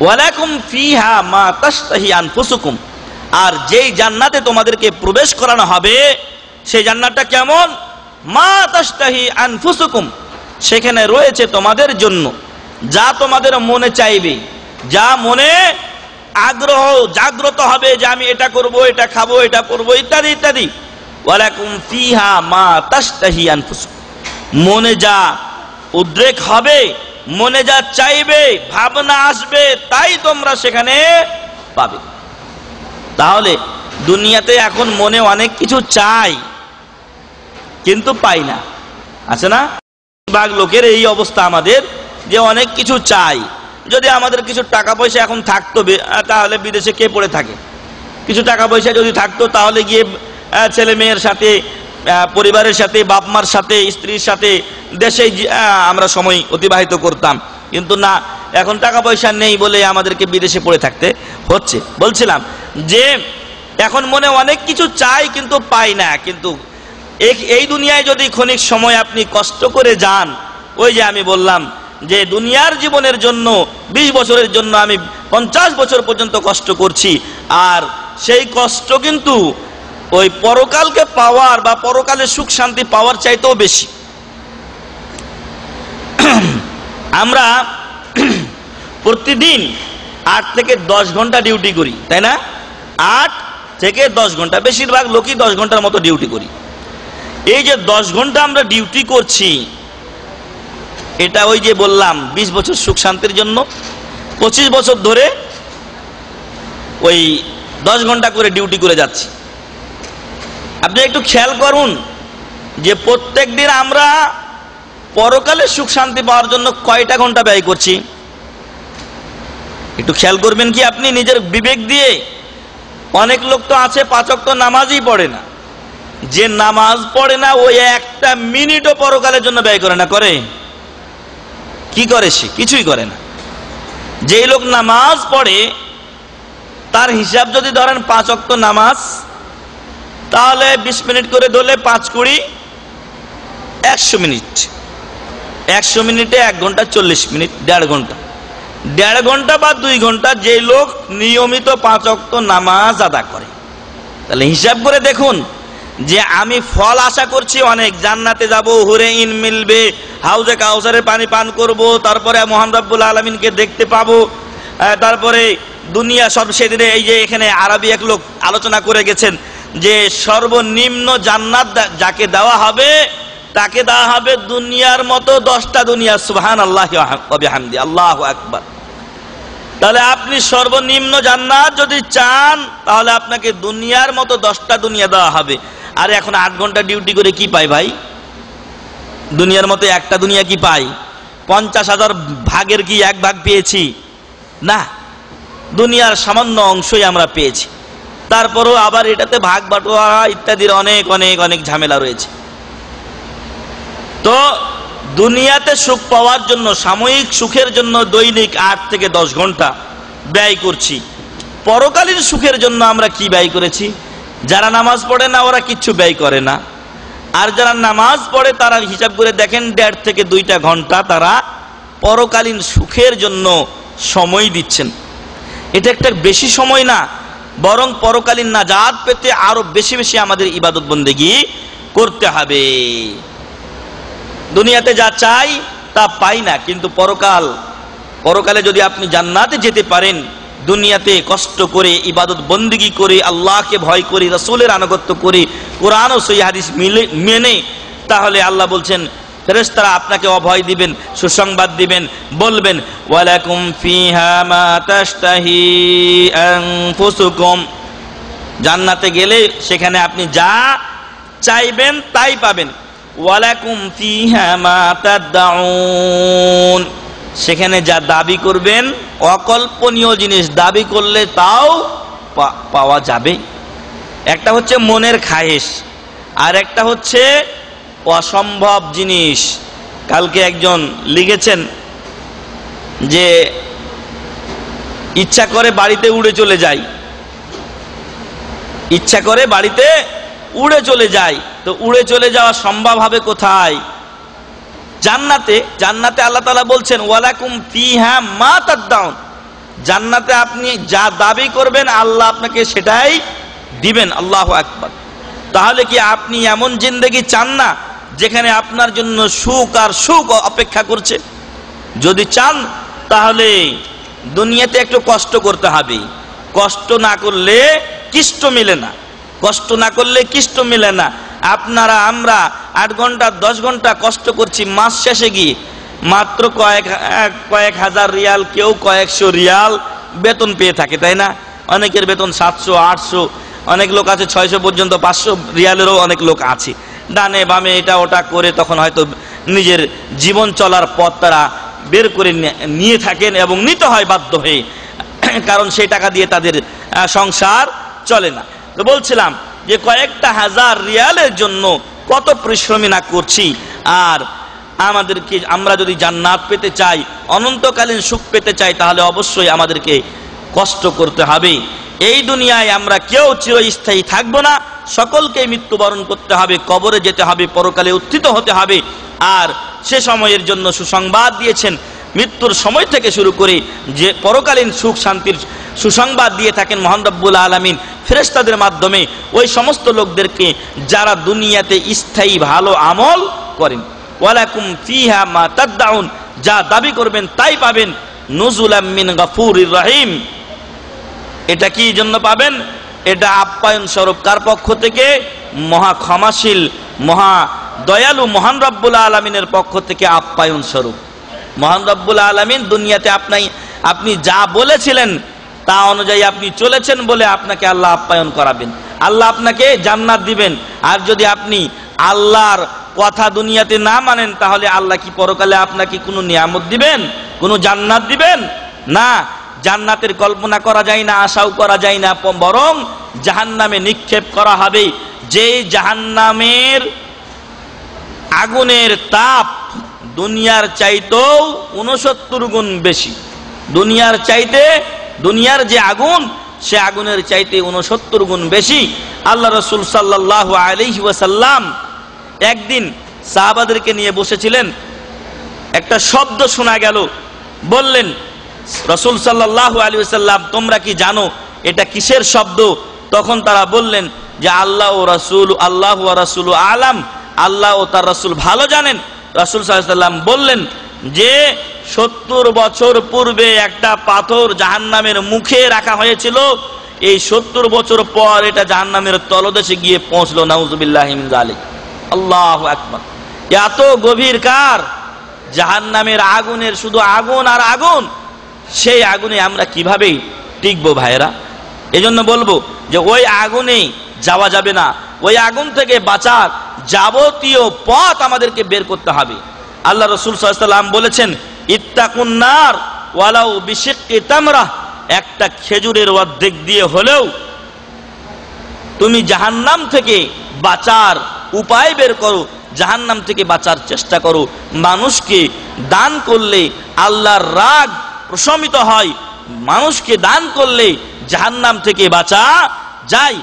ওয়ালাকুম ফিহা মা তাশতাহি আনফুসুকুম, আর যেই জান্নাতে তোমাদেরকে প্রবেশ করানো হবে সেই জান্নাতটা কেমন? মা তাশতাহি আনফুসুকুম, সেখানে রয়েছে তোমাদের জন্য যা তোমাদের মনে চাইবে, যা মনে আগ্রহ জাগ্রত হবে যে আমি এটা করব, এটা খাবো, এটা করব, ইত্যাদি ইত্যাদি। ওয়ালাকুম ফিহা মা তাশতাহি আনফুসুকুম, মনে যা উদ্রেক হবে, মনে যা চাইবে, ভাবনা আসবে, তাই তোমরা সেখানে পাবে। তাহলে দুনিয়াতে এখন মনে অনেক কিছু চাই কিন্তু পাই না, আছে না? ভাগ লোকের এই অবস্থা আমাদের, যে অনেক কিছু চাই। যদি আমাদের কিছু টাকা পয়সা এখন থাকতো তাহলে বিদেশে কে পড়ে থাকে? কিছু টাকা পয়সা যদি থাকতো তাহলে গিয়ে ছেলে মেয়ের সাথে, পরিবারের সাথে, বাপ মার সাথে, স্ত্রীর সাথে দেশে আমরা সময় অতিবাহিত করতাম। কিন্তু না, এখন টাকা পয়সা নেই বলে আমাদেরকে বিদেশে পড়ে থাকতে হচ্ছে। বলছিলাম যে এখন মনে অনেক কিছু চাই কিন্তু পাই না। কিন্তু এই দুনিয়ায় যদি ক্ষণিক সময় আপনি কষ্ট করে যান, ওই যে আমি বললাম যে দুনিয়ার জীবনের জন্য 20 বছরের জন্য আমি 50 বছর পর্যন্ত কষ্ট করছি, আর সেই কষ্ট কিন্তু ওই পরকালকে পাওয়ার বা পরকালে সুখ শান্তি পাওয়ার চাইতেও বেশি। আমরা প্রতিদিন 8 থেকে 10 ঘন্টা ডিউটি করি, তাই না? 8 থেকে 10 ঘন্টা, বেশিরভাগ লোকই 10 ঘন্টার মতো ডিউটি করি। এই যে 10 ঘন্টা আমরা ডিউটি করছি, এটা ওই যে বললাম 20 বছর সুখ শান্তির জন্য, 25 বছর ধরে ওই 10 ঘন্টা করে ডিউটি করে যাচ্ছি। আপনি একটু খেয়াল করুন যে প্রত্যেক দিন আমরা পরকালে সুখ শান্তি পাওয়ার জন্য কয়টা ঘন্টা ব্যয় করছি? একটু খেয়াল করবেন কি আপনি নিজের বিবেক দিয়ে? অনেক লোক তো আছে 5 ওয়াক্ত নামাজই পড়ে না। যে নামাজ পড়ে না ওই একটা মিনিটও পরকালের জন্য ব্যয় করে না। করে কি করে? সে কিছুই করে না। যে লোক নামাজ পড়ে তার হিসাব যদি ধরেন 5 ওয়াক্ত নামাজ, তাহলে 20 মিনিট করে ধরলে 5 20 100 মিনিট। 100 মিনিটে 1 ঘন্টা 40 মিনিট, 1.5 ঘন্টা। 1.5 ঘন্টা বা 2 ঘন্টা যে লোক নিয়মিত 5 ওয়াক্ত নামাজ আদা করে, তাহলে হিসাব করে দেখুন যে আমি ফল আশা করছি অনেক, জান্নাতে যাব, হুরে ইন মিলবে, হাউজে কাউসারের পানি পান করব, তারপরে মহান রব্বুল আলামিনকে দেখতে পাবো, তারপরে দুনিয়া সব সেদিনে। এই যে এখানে আরবি এক লোক আলোচনা করে গেছেন যে সর্বনিম্ন জান্নাত যাকে দেওয়া হবে তাকে দেওয়া হবে দুনিয়ার মতো 10টা দুনিয়া। সুবহানাল্লাহি ওয়া বিহামদি, আল্লাহু আকবার। তাহলে আপনি সর্বনিম্ন জান্নাত যদি চান তাহলে আপনাকে দুনিয়ার মতো 10টা দুনিয়া দেওয়া হবে। আর এখন 8 ঘন্টা ডিউটি করে কি পাই ভাই? দুনিয়ার মতো একটা দুনিয়া কি পাই? 50,000 ভাগের কি 1 ভাগ পেয়েছি? না, দুনিয়ার সামান্য অংশই আমরা পেয়েছি। তারপরও আবার এটাতে ভাগ বাটোয়ারা ইত্যাদির অনেক অনেক অনেক ঝামেলা রয়েছে। তো দুনিয়াতে সুখ পাওয়ার জন্য, সাময়িক সুখের জন্য দৈনিক 8 থেকে 10 ঘন্টা ব্যয় করছি। পরকালীন সুখের জন্য আমরা কি ব্যয় করেছি? যারা নামাজ পড়ে না ওরা কিচ্ছু ব্যয় করে না, আর যারা নামাজ পড়ে তারা হিসাব করে দেখেন 1.5 থেকে 2টা ঘন্টা তারা পরকালীন সুখের জন্য সময় দিচ্ছেন। এটা একটা বেশি সময় না, বরং পরকালীন নাজাত পেতে আরো বেশি বেশি আমাদের ইবাদত বন্দেগী করতে হবে। দুনিয়াতে যা চাই তা পাই না, কিন্তু পরকালে যদি আপনি জান্নাতে যেতে পারেন, দুনিয়াতে কষ্ট করে ইবাদত বন্দেগী করে, আল্লাহকে ভয় করে, রাসূলের আনুগত্য করে, কোরআন ও সহিহ হাদিস মেনে, তাহলে আল্লাহ বলছেন ফেরেশতারা আপনাকে অভয় দিবেন, সুসংবাদ দিবেন, বলবেন ওয়ালাকুম ফিহা মা তাশতাহি আনফুসুকুম। জান্নাতে গেলে সেখানে আপনি যা চাইবেন তাই পাবেন। ওয়ালাকুম ফিহা মা তাদউন, সেখানে যা দাবি করবেন, অকল্পনীয় জিনিস দাবি করলে তাও পাওয়া যাবে। একটা হচ্ছে মনের খায়েশ, আর একটা হচ্ছে অসম্ভব জিনিস। কালকে একজন লিখেছেন যে ইচ্ছা করে বাড়িতে উড়ে চলে যাই, ইচ্ছা করে বাড়িতে উড়ে চলে যাই। তো উড়ে চলে যাওয়া সম্ভব হবে কোথায়? জান্নাতে। জান্নাতে আল্লাহ তাআলা বলছেন ওয়ালাকুম ফিহা মা তাদউন, জান্নাতে আপনি যা দাবি করবেন আল্লাহ আপনাকে সেটাই দিবেন। আল্লাহু আকবার। তাহলে কি আপনি এমন জিন্দেগি চান না যেখানে আপনার জন্য সুখ আর সুখ অপেক্ষা করছে? যদি চান তাহলে দুনিয়াতে একটু কষ্ট করতে হবে। কষ্ট না করলে কিষ্ট মিলে না। কষ্ট না করলে কিষ্ট মেলে না। আপনারা আমরা 8 ঘন্টা 10 ঘন্টা কষ্ট করছি, মাস শেষে গিয়ে মাত্র কয়েক হাজার রিয়াল, কেউ কয়েকশো রিয়াল বেতন পেয়ে থাকে, তাই না? অনেকের বেতন 700 800, অনেক লোক আছে 600 পর্যন্ত, 500 রিয়ালেরও অনেক লোক আছে। ডানে বামে এটা ওটা করে তখন হয়তো নিজের জীবন চলার পথ তারা বের করে নিয়ে থাকেন এবং নিতে হয় বাধ্য হয়ে, কারণ সেই টাকা দিয়ে তাদের সংসার চলে না। তো বলছিলাম যে কয়েকটা হাজার রিয়ালের জন্য কত পরিশ্রমী না করছি। আর আমাদেরকে, আমরা যদি জান্নাত পেতে চাই, অনন্তকালীন সুখ পেতে চাই, তাহলে অবশ্যই আমাদেরকে কষ্ট করতে হবে। এই দুনিয়ায় আমরা কেউ চিরস্থায়ী থাকবো না, সকলকে মৃত্যুবরণ করতে হবে, কবরে যেতে হবে, পরকালে উত্থিত হতে হবে। আর সে সময়ের জন্য সুসংবাদ দিয়েছেন, মৃত্যুর সময় থেকে শুরু করে যে পরকালীন সুখ শান্তির সুসংবাদ দিয়ে থাকেন মহান রব্বুল আলামিন ফেরেশতাদের মাধ্যমে ওই সমস্ত লোকদেরকে যারা দুনিয়াতে স্থায়ী ভালো আমল করেন। ওয়ালাকুম ফিহা মা তাদদাউন, যা দাবি করবেন তাই পাবেন। নুজুলাম মিন গফুরির রহিম, এটা কি জন্য পাবেন? এটা আপ্যায়ন স্বরূপ। কার পক্ষ থেকে? মহা ক্ষমাশীল, মহা দয়ালু মহান রব্বুল আলামিনের পক্ষ থেকে আপ্যায়ন স্বরূপ। মহান রব্বুল আলামিন দুনিয়াতে আপনি যা বলেছিলেন তা অনুযায়ী আপনি চলেছেন বলে আপনাকে আল্লাহ আপ্যায়ন করাবেন, আল্লাহ আপনাকে জান্নাত দিবেন। আর যদি আপনি আল্লাহর কথা দুনিয়াতে না মানেন, তাহলে আল্লাহ কি পরকালে আপনাকে কোনো নিয়ামত দিবেন, কোনো জান্নাত দিবেন? না, জান্নাতের কল্পনা করা যায় না, আশাও করা যায় না, বরং জাহান্নামে নিক্ষেপ করা হবে। যেই জাহান্নামের আগুনের তাপ দুনিয়ার চাইতেও 69 গুণ বেশি। দুনিয়ার যে আগুন, সে আগুনের চাইতে 69 গুণ বেশি। আল্লাহ রাসূল সাল্লাল্লাহু আলাইহি ওয়াসাল্লাম একদিন সাহাবাদেরকে নিয়ে বসেছিলেন, একটা শব্দ শোনা গেল। বললেন রাসূল সাল্লাল্লাহু আলাইহি ওয়াসাল্লাম, তোমরা কি জানো এটা কিসের শব্দ? তখন তারা বললেন যে আল্লাহ ও রাসূলু আলাম, আল্লাহ ও তার রাসূল ভালো জানেন। রাসূল সাল্লাল্লাহু আলাইহি ওয়াসাল্লাম বললেন যে 70 বছর পূর্বে একটা পাথর জাহান্নামের মুখে রাখা হয়েছিল, এই 70 বছর পর এটা জাহান্নামের তলদেশে গিয়ে পৌঁছলো। নাউযুবিল্লাহি মিন যালিক। আল্লাহু আকবার। এত গভীর কার? জাহান্নামের আগুনের, শুধু আগুন আর আগুন। সেই আগুনে আমরা কিভাবে টিকবো ভাইরা? এজন্য বলবো যে ওই আগুনে যাওয়া যাবে না, ওই আগুন থেকে বাঁচার যাবতীয় পথ আমাদেরকে বের করতে হবে। আল্লাহ রাসূল সাল্লাল্লাহু আলাইহি ওয়াসাল্লাম বলেছেন, ইত্তাকুন নার ওয়ালাউ বিশিক্কি তামরাহ, একটা খেজুরের অর্ধেক দিয়ে হলেও তুমি জাহান্নাম থেকে বাঁচার উপায় বের করো, জাহান্নাম থেকে বাঁচার চেষ্টা করো। মানুষকে দান করলে আল্লাহর রাগ প্রশমিত হয়, মানুষকে দান করলে জাহান্নাম থেকে বাঁচা যায়।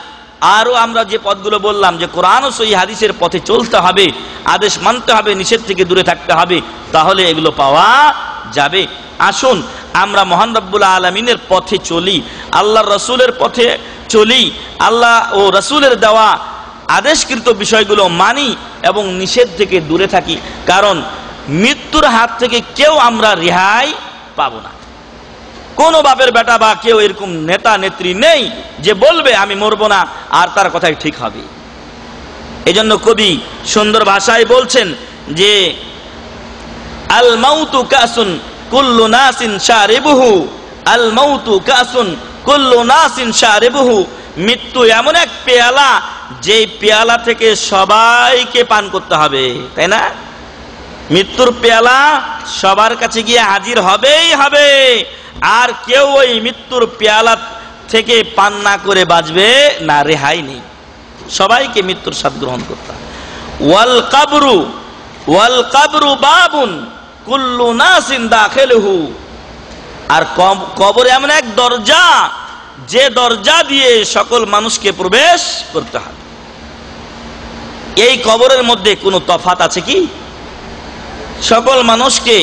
আরো আমরা যে পথগুলো বললাম, যে কোরআন ও সহিহ হাদিসের পথে চলতে হবে, আদেশ মানতে হবে, নিষেধ থেকে দূরে থাকতে হবে, তাহলে এগুলো পাওয়া যাবে। আসুন আমরা মহান রব্বুল আলামিনের পথে চলি, আল্লাহর রাসূলের পথে চলি, আল্লাহ ও রাসূলের দেওয়া আদেশকৃত বিষয়গুলো মানি এবং নিষেধ থেকে দূরে থাকি। কারণ মৃত্যুর হাত থেকে কেউ আমরা রেহাই পাবো না। কোন বাপের বেটা বা কেউ এরকম নেতা নেত্রী নেই যে বলবে আমি মরবো না আর তার কথাই ঠিক হবে। এজন্য কবি সুন্দর ভাষায় বলছেন যে আল মাউতু কাসুন কুল্লু নাসিন শারিবুহু, আল মাউতু কাসুন কুল্লু নাসিন শারিবুহু, মৃত্যু এমন এক পেয়ালা যেই পেয়ালা থেকে সবাইকে পান করতে হবে, তাই না? মৃত্যুর পেয়ালা সবার কাছে গিয়ে হাজির হবেই হবে, আর কেউ ওই মৃত্যুর পেয়ালা থেকে পান না করে বাঁচবে না, রেহাই নেই। সবাইকে মৃত্যুর স্বাদ গ্রহণ করতে হবে। ওয়াল কাবরু বাবুন কুল্লু নাসিন দাখিলুহু, আর কবর এমন এক দরজা যে দরজা দিয়ে সকল মানুষকে প্রবেশ করতে হবে। এই কবরের মধ্যে কোনো তফাৎ আছে কি? সকল মানুষকে,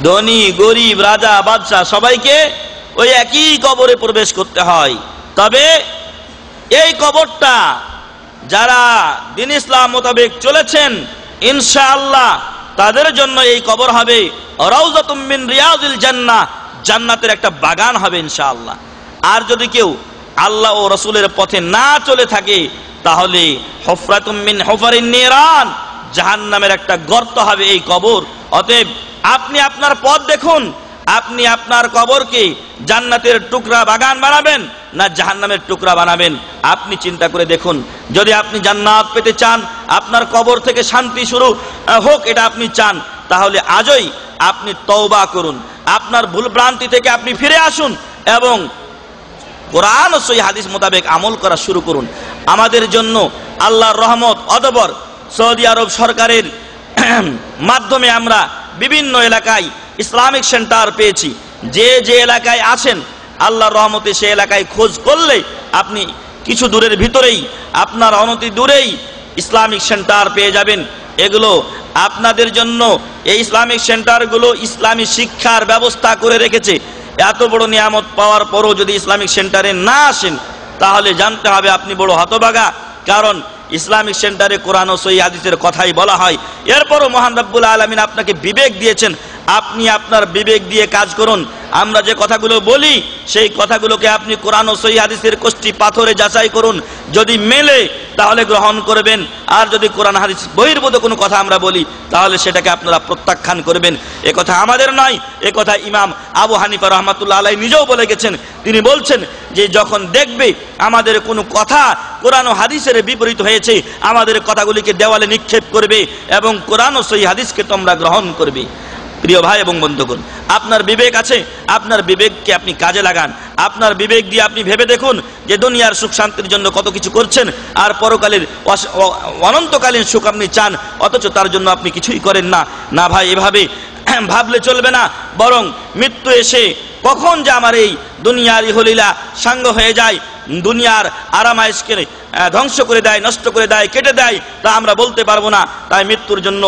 ধনী গরিব রাজা বাদশাহ সবাইকে ওই একই কবরে প্রবেশ করতে হয়। তবে এই কবরটা যারা দ্বীন ইসলাম মোতাবেক চলেছেন ইনশাআল্লাহ তাদের জন্য এই কবর হবে রাউযাতুম মিন রিয়াযিল জান্নাহ, জান্নাতের একটা বাগান হবে ইনশাআল্লাহ। আর যদি কেউ আল্লাহ ও রাসূলের পথে না চলে থাকে, তাহলে হুফরাতুম মিন হুফারিন নিরান, জাহান্নামের একটা গর্ত হবে এই কবর। অতএব আপনি আপনার পথ দেখুন, আপনি আপনার কবরকে জান্নাতের টুকরা বাগান বানাবেন না জাহান্নামের টুকরা বানাবেন, আপনি চিন্তা করে দেখুন। যদি আপনি জান্নাত পেতে চান, আপনার কবর থেকে শান্তি শুরু হোক এটা আপনি চান, তাহলে আজই আপনি তওবা করুন, আপনার ভুল ভ্রান্তি থেকে আপনি ফিরে আসুন এবং কোরআন ও সহিহ হাদিস মোতাবেক আমল করা শুরু করুন। আমাদের জন্য আল্লাহর রহমত, অতঃপর সৌদি আরব সরকারের মাধ্যমে আমরা বিভিন্ন এলাকায় ইসলামিক সেন্টার পেয়েছি। যে যে এলাকায় আছেন আল্লাহর রহমতে সে এলাকায় খোঁজ করলে আপনি কিছু দূরের ভিতরেই, আপনার অনতি দূরেই ইসলামিক সেন্টার পেয়ে যাবেন। এগুলো আপনাদের জন্য, এই ইসলামিক সেন্টারগুলো ইসলামী শিক্ষার ব্যবস্থা করে রেখেছে। এত বড় নিয়ামত পাওয়ার পরও যদি ইসলামিক সেন্টারে না আসেন তাহলে জানতে হবে আপনি বড় হতভাগা। কারণ ইসলামিক সেন্টারে কোরআন ও সহিহ হাদিসের কথাই বলা হয়। এরপরও মহান রব্বুল আলামিন আপনাকে বিবেক দিয়েছেন, আপনি আপনার বিবেক দিয়ে কাজ করুন। আমরা যে কথাগুলো বলি সেই কথাগুলোকে আপনি কোরআন ও সহিহ হাদিসের কষ্টি পাথরে যাচাই করুন, যদি মেলে তাহলে গ্রহণ করবেন, আর যদি কোরআন হাদিস বহির্ভূত কোনো কথা আমরা বলি তাহলে সেটাকে আপনারা প্রত্যাখ্যান করবেন। এ কথা আমাদের নয়, এ কথা ইমাম আবু হানিফা রাহমাতুল্লাহ আলাইহি নিজেও বলে গেছেন। তিনি বলছেন যে যখন দেখবে আমাদের কোনো কথা কোরআন ও হাদিসের বিপরীত হয়েছে, আমাদের কথাগুলিকে দেওয়ালে নিক্ষেপ করবে এবং কোরআন ও সহিহ হাদিসকে তোমরা গ্রহণ করবে। প্রিয় ভাই এবং বন্ধুগণ, আপনার বিবেক আছে, আপনার বিবেককে আপনি কাজে লাগান। আপনার বিবেক দিয়ে আপনি ভেবে দেখুন যে দুনিয়ার সুখ শান্তির জন্য কত কিছু করছেন, আর পরকালের অনন্তকালীন সুখ আপনি চান, অথচ তার জন্য আপনি কিছুই করেন না। না ভাই, এভাবে ভাবলে চলবে না, বরং মৃত্যু এসে কখন যে আমার এই দুনিয়ার ইহলীলা সাঙ্গ হয়ে যায়, দুনিয়ার আরামায়েশকে ধ্বংস করে দেয়, নষ্ট করে দেয়, কেটে দেয়, তা আমরা বলতে পারবো না। তাই মৃত্যুর জন্য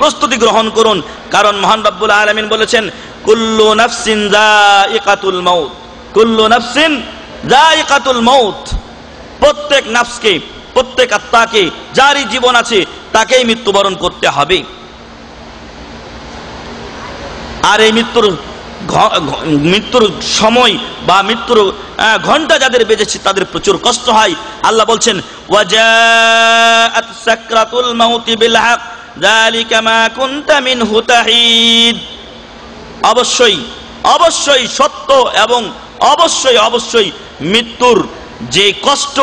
প্রস্তুতি গ্রহণ করুন। কারণ মহান রব্বুল আলামিন বলেছেন, কুল্লু নাফসিন যায়িকাতুল মাউত, কুল্লু নাফসিন যায়িকাতুল মাউত, প্রত্যেক নাফসকে, প্রত্যেক আত্মাকে, যারই জীবন আছে তাকেই মৃত্যুবরণ করতে হবে। আর এই মৃত্যুর সময় বা মৃত্যুর ঘন্টা যাদের বেজেছে তাদের প্রচুর কষ্ট হয়। আল্লাহ বলছেন, ওয়াজাআত সাকরাতুল মাউতি বিল হক যালিকা মা কুনতা মিনহু তাহিদ। অবশ্যই অবশ্যই সত্য এবং অবশ্যই অবশ্যই মৃত্যুর যে কষ্ট,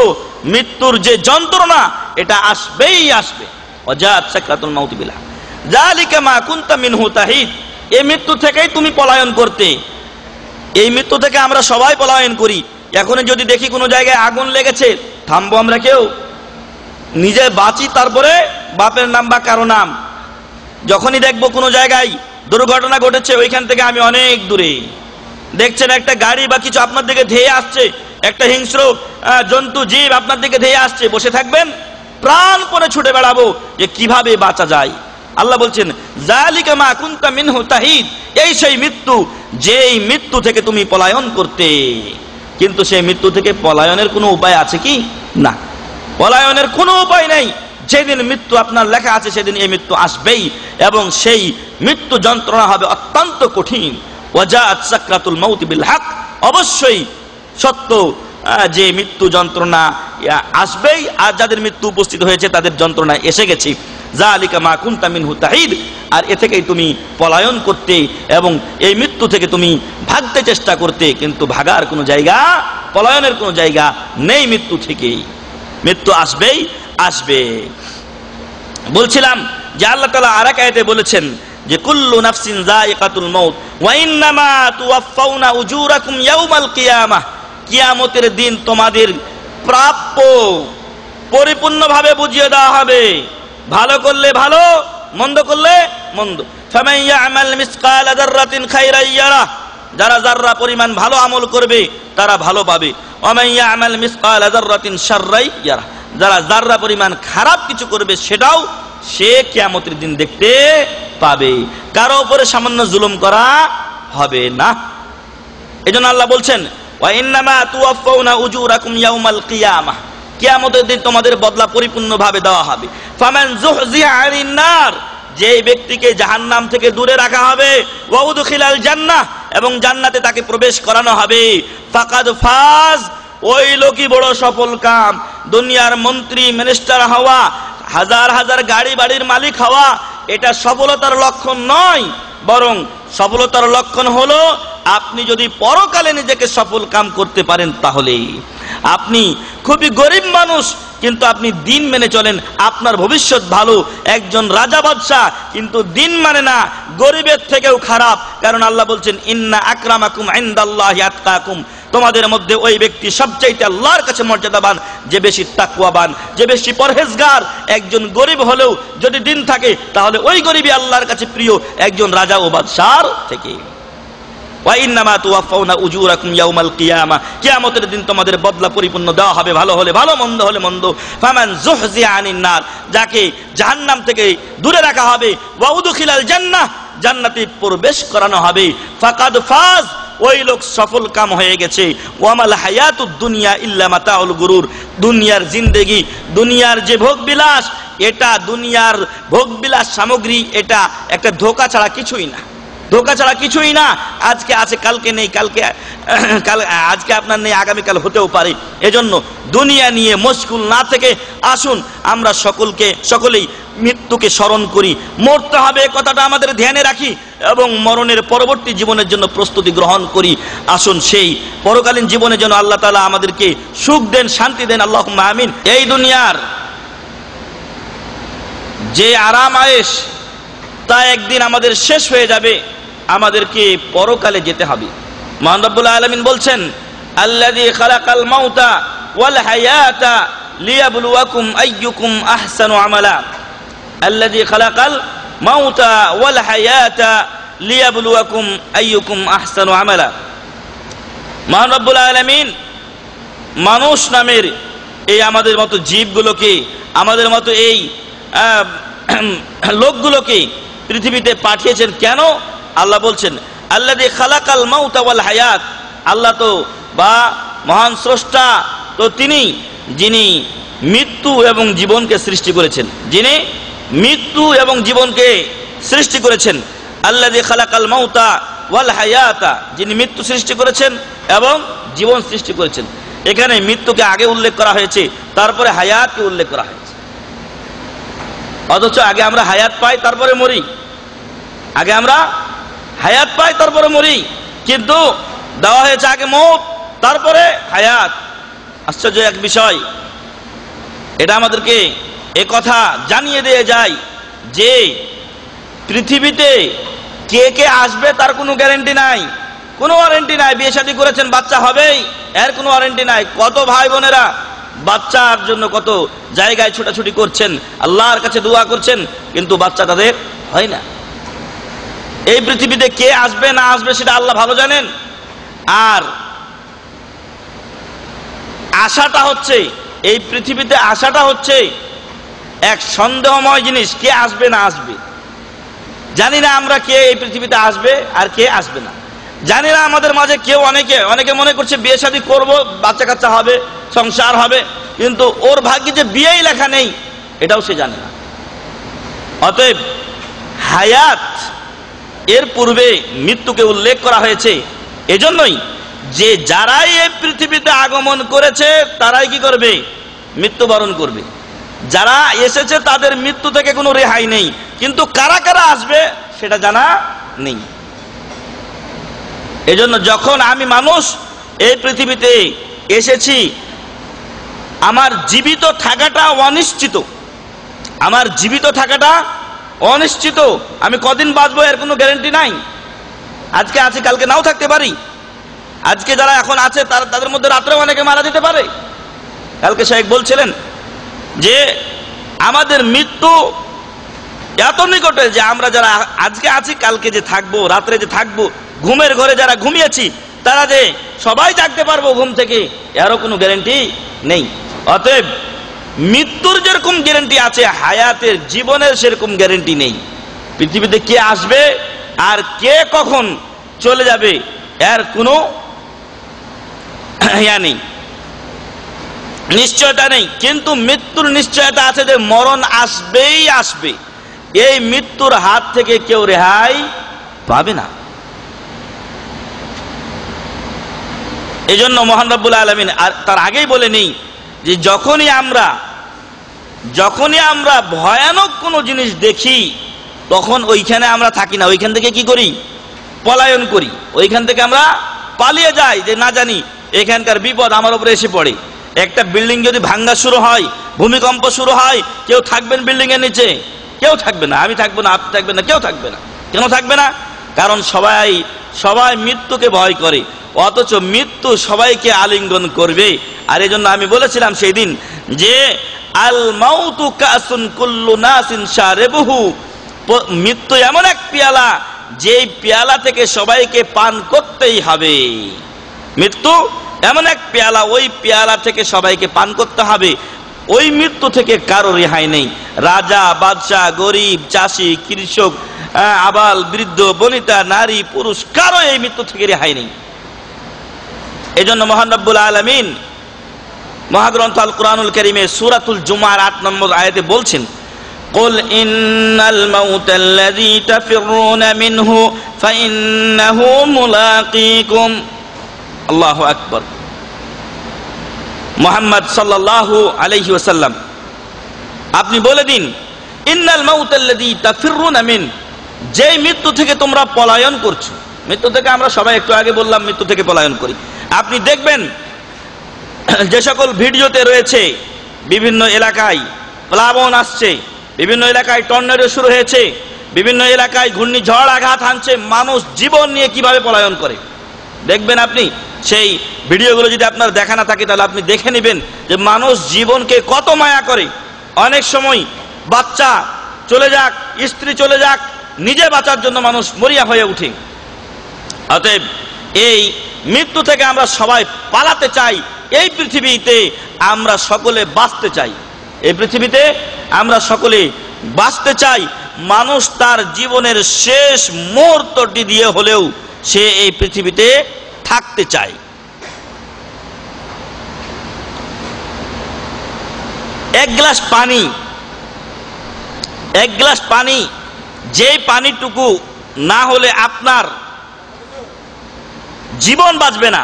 মৃত্যুর যে যন্ত্রণা, এটা আসবেই আসবে। ওয়াজাআত সাকরাতুল মাউতি বিল হক যালিকা মা কুনতা মিনহু তাহিদ। এই মৃত্যু থেকেই তুমি পলায়ন করতে। এই মৃত্যু থেকে আমরা সবাই পলায়ন করি। এখন যদি দেখি কোনো জায়গায় আগুন লেগেছে, থামবো আমরা কেউ? নিজে বাঁচি, তারপরে বাপের নাম বা কারো নাম। যখনই দেখবো কোনো জায়গায় দুর্ঘটনা ঘটেছে, ওইখান থেকে আমি অনেক দূরে। দেখছেন একটা গাড়ি বা কিছু আপনার দিকে ধেয়ে আসছে, একটা হিংস্র জন্তু জীব আপনার দিকে ধেয়ে আসছে, বসে থাকবেন? প্রাণপণে ছুটে বেড়াবো যে কিভাবে বাঁচা যায়। আল্লাহ বলছেন, যালিকা মা কুনতা মিনহু তাহিদ, এই সেই মৃত্যু যেই মৃত্যু থেকে তুমি পলায়ন করতে। কিন্তু সেই মৃত্যু থেকে পলায়নের কোনো উপায় আছে কি? না, পলায়নের কোনো উপায় নেই। যেদিন মৃত্যু আপনার লেখা আছে সেদিন এই মৃত্যু আসবেই, এবং সেই মৃত্যু যন্ত্রণা হবে অত্যন্ত কঠিন। ওয়াজাআত সাকরাতুল মাউতি বিল হক, অবশ্যই সত্য যে মৃত্যু যন্ত্রণা আসবেই, আর যাদের মৃত্যু উপস্থিত হয়েছে তাদের যন্ত্রণা এসে গেছে। যালিকা মা কুনতা মিনহু তাহিদ, আর এ থেকেই তুমি পলায়ন করতে এবং এই মৃত্যু থেকে তুমি ভাগতে চেষ্টা করতে। কিন্তু ভাগার কোনো জায়গা, পলায়নের কোনো জায়গা নেই মৃত্যু থেকেই। মৃত্যু আসবেই আসবে। বলছিলাম যে আল্লাহ তাআলা আরেক আয়াতে বলেছেন যে কুল্লু নাফসিন যায়িকাতুল মাউত ওয়া ইন্নামা তুওয়াফাউনা উজুরাকুম ইয়াউমাল কিয়ামাহ, কিয়ামতের দিন তোমাদের প্রাপ্য পরিপূর্ণভাবে বুঝিয়ে দেওয়া হবে। ভালো করলে ভালো, মন্দ করলে মন্দ। ফামান ইয়ামাল মিসকালা যাররাতিন খায়রান ইয়ারা, যারা যাররা পরিমাণ ভালো আমল করবে তারা ভালো পাবে। ওয়া মান ইয়ামাল মিসকালা যাররাতিন শাররান ইয়ারা, যারা যাররা পরিমাণ খারাপ কিছু করবে সেটাও সে কিয়ামতের দিন দেখতে পাবে। কারো উপরে সামান্য জুলুম করা হবে না। এজন্য আল্লাহ বলছেন, ওয়া ইন্নামা তুওয়াফাউনা উজুরাকুম ইয়াউমাল কিয়ামাহ, কিয়ামতের দিন তোমাদের বদলা পরিপূর্ণভাবে দেওয়া হবে। ফামান যুহজিহা আনিন নার, যে ব্যক্তিকে জাহান্নাম থেকে দূরে রাখা হবে, ওয়া উদখিলাল জান্নাহ, এবং জান্নাতে তাকে প্রবেশ করানো হবে, ফাকাদ ফাজ, ওই লোকই বড় সফল কাম। দুনিয়ার মন্ত্রী মিনিস্টার হওয়া, হাজার হাজার গাড়ি বাড়ির মালিক হওয়া এটা সফলতার লক্ষণ নয়, বরং সফলতার লক্ষণ হলো আপনি যদি পরকালে নিজেকে সফল কাম করতে পারেন। তাহলে আপনি খুবই গরিব মানুষ কিন্তু আপনি দিন মেনে চলেন, আপনার ভবিষ্যৎ ভালো। একজন রাজা বাদশাহ কিন্তু দিন মানে না, গরিবের থেকেও খারাপ। কারণ আল্লাহ বলছেন ইন্না আকরামাকুম ইনদাল্লাহি আতকাকুম, তোমাদের মধ্যে ওই ব্যক্তি সবচাইতে আল্লাহর কাছে মর্যাদাবান যে বেশি তাকওয়াবান, যে বেশি পরহেজগার। একজন গরিব হলেও যদি দিন থাকে তাহলে ওই গরিবই আল্লাহর কাছে প্রিয় একজন রাজা ও বাদশার থেকে। ওয়া ইন্নামা তুওয়াফাউনা উজুরাকুম ইয়াউমাল কিয়ামা, কিয়ামতের দিন তোমাদের বদলা পরিপূর্ণ দেওয়া হবে, ভালো হলে ভালো, মন্দ হলে মন্দ। ফামান যুহজিয়া আনিন নার, যাকে জাহান্নাম থেকে দূরে রাখা হবে, ওয়া উদখিলাল জান্নাহ, জান্নাতে প্রবেশ করানো হবে, ফাকাদ ফাজ, ওই লোক সফল কাম হয়ে গেছে। ওয়ামাল হায়াতুদ দুনিয়া ইল্লা মাতাউল গুরুর, দুনিয়ার জিন্দেগি, দুনিয়ার যে ভোগবিলাস, এটা দুনিয়ার ভোগবিলাস সামগ্রী, এটা একটা ধোঁকা ছাড়া কিছুই না, ধোঁকা ছাড়া কিছুই না। আজকে আছে কালকে নেই, আজকে আপনার নেই আগামীকাল হতেও পারে। এজন্য দুনিয়া নিয়ে মশগুল না থেকে আসুন আমরা সকলেই মৃত্যুকে স্মরণ করি। মরতে হবে কথাটা আমাদের ধ্যানে রাখি এবং মরণের পরবর্তী জীবনের জন্য প্রস্তুতি গ্রহণ করি। আসুন সেই পরকালীন জীবনে যেন আল্লাহ তাআলা আমাদেরকে সুখ দেন, শান্তি দেন, আল্লাহুম্মা আমিন। এই দুনিয়ার যে আরাম আয়েশ তা একদিন আমাদের শেষ হয়ে যাবে, আমাদেরকে পরকালে যেতে হবে। মহান রব্বুল আলামিন বলছেন আল্লাযী খালাকাল মাউতা ওয়াল হায়াতা লিয়াবলুয়াকুম আইয়ুকুম আহসানু আমালা, আল্লাযী খালাকাল মাউতা ওয়াল হায়াতা লিয়াবলুয়াকুম আইয়ুকুম আহসানু আমালা। মহান রব্বুল আলামিন মানুষ নামের এই আমাদের মতো জীবগুলোকে, আমাদের মতো এই লোকগুলোকে পৃথিবীতে পাঠিয়েছেন কেন? আল্লাহ বলছেন আল্লাযী খালাকাল মাউতা ওয়াল হায়াত, আল্লাহ তো বা মহান স্রষ্টা তো তিনি যিনি মৃত্যু এবং জীবনকে সৃষ্টি করেছেন, যিনি মৃত্যু এবং জীবনকে সৃষ্টি করেছেন। আল্লাযী খালাকাল মাউতা ওয়াল হায়াতা, যিনি মৃত্যু সৃষ্টি করেছেন এবং জীবন সৃষ্টি করেছেন। এখানে মৃত্যুকে আগে উল্লেখ করা হয়েছে, তারপরে হায়াতকে উল্লেখ করা হয়েছে। অথচ আগে আমরা হায়াত পাই তারপরে মরি, আগে আমরা হায়াত পাই তারপরে মরি, কিন্তু দেওয়া হয়েছে আগে মওত তারপরে হায়াত। আশ্চর্য এক বিষয়, এটা আমাদেরকে এ কথা জানিয়ে দিয়ে যায় যে পৃথিবীতে কে কে আসবে তার কোনো গ্যারান্টি নাই, কোনো ওয়ারেন্টি নাই। বিয়ে শাদী করেছেন বাচ্চা হবেই, এর কোনো ওয়ারেন্টি নাই। কত ভাই বোনেরা বাচ্চার জন্য কত জায়গায় ছোটাছুটি করছেন, আল্লাহর কাছে দোয়া করছেন, কিন্তু বাচ্চা তাদের হয় না। এই পৃথিবীতে কে আসবে না আসবে সেটা আল্লাহ ভালো জানেন। আর আশাটা হচ্ছে, এই পৃথিবীতে আশাটা হচ্ছে এক সন্দেহময় জিনিস, কে আসবে না আসবে। জানি না আমরা কে এই পৃথিবীতে আসবে আর কে আসবে না, জানি না। আমাদের মাঝে কেউ অনেকে মনে করছে বিয়ে শাদী করবো, বাচ্চা কাচ্চা হবে, সংসার হবে, কিন্তু ওর ভাগ্যে যে বিয়েই লেখা নেই এটাও সে জানে না। অতএব হায়াত এর পূর্বে মৃত্যুকে উল্লেখ করা হয়েছে এজন্যই যে যারাই এই পৃথিবীতে আগমন করেছে তারাই কি করবে? মৃত্যুবরণ করবে। যারা এসেছে তাদের মৃত্যু থেকে কোনো রেহাই নেই, কিন্তু কারা কারা আসবে সেটা জানা নেই। এজন্য যখন আমি মানুষ এই পৃথিবীতে এসেছি, আমার জীবিত থাকাটা অনিশ্চিত, আমার জীবিত থাকাটা অনিশ্চিত। আমি কদিন বাঁচবো এর কোনো গ্যারান্টি নাই। আজকে আছি কালকে নাও থাকতে পারি। আজকে যারা এখন আছে তাদের মধ্যে রাত্রেও অনেকে মারা যেতে পারে। কালকে শেখ বলছিলেন যে আমাদের মৃত্যু এত নিকটে যে আমরা যারা আজকে আছি কালকে যে থাকবো, রাত্রে যে থাকবো, ঘুমের ঘরে যারা ঘুমিয়েছি তারা যে সবাই জাগতে পারবো ঘুম থেকে এরও কোনো গ্যারান্টি নেই। অতএব মৃত্যুর যেরকম গ্যারান্টি আছে, হায়াতের জীবনের সেরকম গ্যারান্টি নেই। পৃথিবীতে কে আসবে আর কে কখন চলে যাবে এর কোনো নেই, নিশ্চয়তা নেই। কিন্তু মৃত্যুর নিশ্চয়তা আছে যে মরণ আসবেই আসবে। এই মৃত্যুর হাত থেকে কেউ রেহাই পাবে না। এই জন্য মহান রব্বুল আলামিন তার আগেই বলে নেই যে যখনই আমরা ভয়ানক কোনো জিনিস দেখি তখন ওইখানে আমরা থাকি না, ওইখান থেকে কি করি? পলায়ন করি। ওইখান থেকে আমরা পালিয়ে যাই যে না জানি এখানকার বিপদ আমার উপরে এসে পড়ে। একটা বিল্ডিং যদি ভাঙ্গা শুরু হয়, ভূমিকম্প শুরু হয়, কেউ থাকবেন বিল্ডিং এর নিচে? কেউ থাকবে না। আমি থাকবো না, আপনি থাকবেন না, কেউ থাকবে না। কেন থাকবে না? কারণ সবাই মৃত্যুকে ভয় করে, অথচ মৃত্যু সবাইকে আলিঙ্গন করবে। আর এই জন্য আমি বলেছিলাম সেই দিন যে আল মাউতু কাসুন কুল্লু নাসিন শারিবুহু, মৃত্যু এমন এক পেয়ালা যেই পেয়ালা থেকে সবাইকে পান করতেই হবে। মৃত্যু এমন এক পেয়ালা, ওই পেয়ালা থেকে সবাইকে পান করতে হবে। ওই মৃত্যু থেকে কারো রেহাই নেই। রাজা, বাদশাহ, গরিব, চাষি, কৃষক, আবাল, বৃদ্ধ, বনিতা, নারী, পুরুষ, কারো এই মৃত্যু থেকে রেহাই নেই। এই জন্য মহান রব্বুল আলামিন মহাগ্রন্থ আল কুরআনুল কারীমে সূরাতুল জুমার 8 নম্বর আয়াতে বলছেন, কুল ইন্নাল মাউতাল্লাযী তাফিরুনা মিনহু ফাইন্নাহু মুলাকীকুম। আল্লাহু আকবার। মুহাম্মদ সাল্লাল্লাহু আলাইহি ওয়াসাল্লাম আপনি বলে দিন, ইন্নাল মাউতাল্লাযী তাফিরুনা মিন, যেই মৃত্যু থেকে তোমরা পলায়ন করছো। মৃত্যু থেকে আমরা সবাই একটু আগে বললাম মৃত্যু থেকে পলায়ন করি। আপনি দেখবেন যে সকল ভিডিওতে রয়েছে বিভিন্ন এলাকায় প্লাবন আসছে, বিভিন্ন এলাকায় টর্নেডো শুরু হয়েছে, বিভিন্ন এলাকায় ঘূর্ণিঝড় আঘাত হানছে, মানুষ জীবন নিয়ে কিভাবে পলায়ন করে দেখবেন আপনি। সেই ভিডিওগুলো যদি আপনার দেখা না থাকে তাহলে আপনি দেখে নেবেন যে মানুষ জীবনকে কত মায়া করে। অনেক সময় বাচ্চা চলে যাক, স্ত্রী চলে যাক, নিজে বাঁচার জন্য মানুষ মরিয়া হয়ে উঠে। অতএব এই মৃত্যু থেকে আমরা সবাই পালাতে চাই। এই পৃথিবীতে আমরা সকলে বাঁচতে চাই। এই পৃথিবীতে আমরা সকলে বাঁচতে চাই। মানুষ তার জীবনের শেষ মুহূর্তটি দিয়ে হলেও সে এই পৃথিবীতে থাকতে চায়। এক গ্লাস পানি, যে পানিটুকু না হলে আপনার জীবন বাঁচবে না,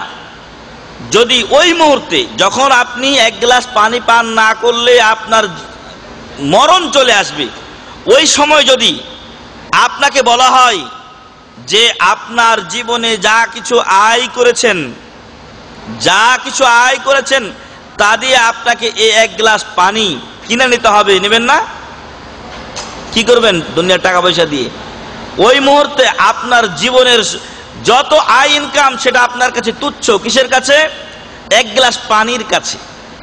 যদি ওই মুহূর্তে যখন আপনি এক গ্লাস পানি পান না করলে আপনার মরণ চলে আসবে, ওই সময় যদি আপনাকে বলা হয় যে আপনার জীবনে যা কিছু আয় করেছেন তা দিয়ে আপনাকে এই এক গ্লাস পানি কিনে নিতে হবে, নেবেন না? কি করবেন দুনিয়ার টাকা পয়সা দিয়ে? ওই মুহূর্তে আপনার জীবনের যত আয় ইনকাম সেটা আপনার কাছে তুচ্ছ। কিসের কাছে? এক গ্লাস পানির কাছে,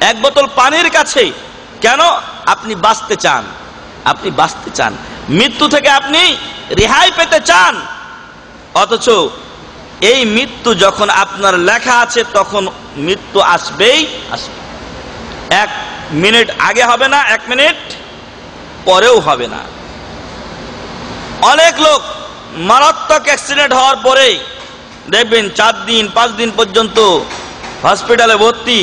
এক বোতল পানির কাছে। কেন? আপনি বাঁচতে চান, মৃত্যু থেকে আপনি রেহাই পেতে চান। অথচ এই মৃত্যু যখন আপনার লেখা আছে তখন মৃত্যু আসবেই আসবে। 1 মিনিট আগে হবে না, 1 মিনিট পরেও হবে না। অনেক লোক মারাত্মক অ্যাক্সিডেন্ট হওয়ার পরে দেখবেন 4 দিন 5 দিন পর্যন্ত হসপিটালে ভর্তি,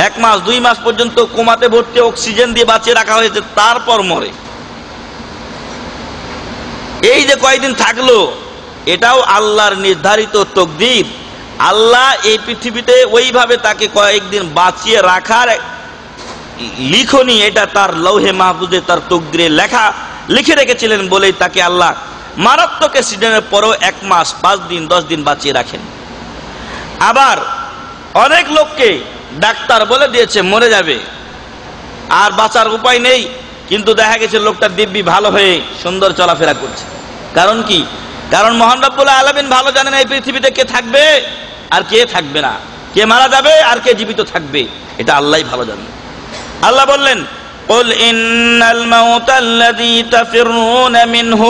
1 মাস 2 মাস পর্যন্ত কোমাতে ভর্তি, অক্সিজেন দিয়ে বাঁচিয়ে রাখা হয়েছে, তারপর মরে। এই যে কয়েকদিন থাকলো, এটাও আল্লাহর নির্ধারিত তকদির। আল্লাহ এই পৃথিবীতে ওইভাবে তাকে কয়েকদিন বাঁচিয়ে রাখার লিখনি, এটা তার লৌহে মাহফুজে তার তকদিরে লিখে রেখেছিলেন বলেই তাকে আল্লাহ মারাত্মক অ্যাক্সিডেন্টের পরেও 1 মাস 5 দিন 10 দিন বাঁচিয়ে রাখেন। আবার অনেক লোককে ডাক্তার বলে দিয়েছে মরে যাবে, আর বাঁচার উপায় নেই, কিন্তু দেখা গেছে লোকটা দিব্যি ভালো হয়ে সুন্দর চলাফেরা করছে। কারণ কি? কারণ মহান রব্বুল আলামিন ভালো জানেন এই পৃথিবীতে কে থাকবে আর কে থাকবে না, কে মারা যাবে আর কে জীবিত থাকবে, এটা আল্লাহই ভালো জানেন। আল্লাহ বললেন, قل إن الموت الذي تفرون منه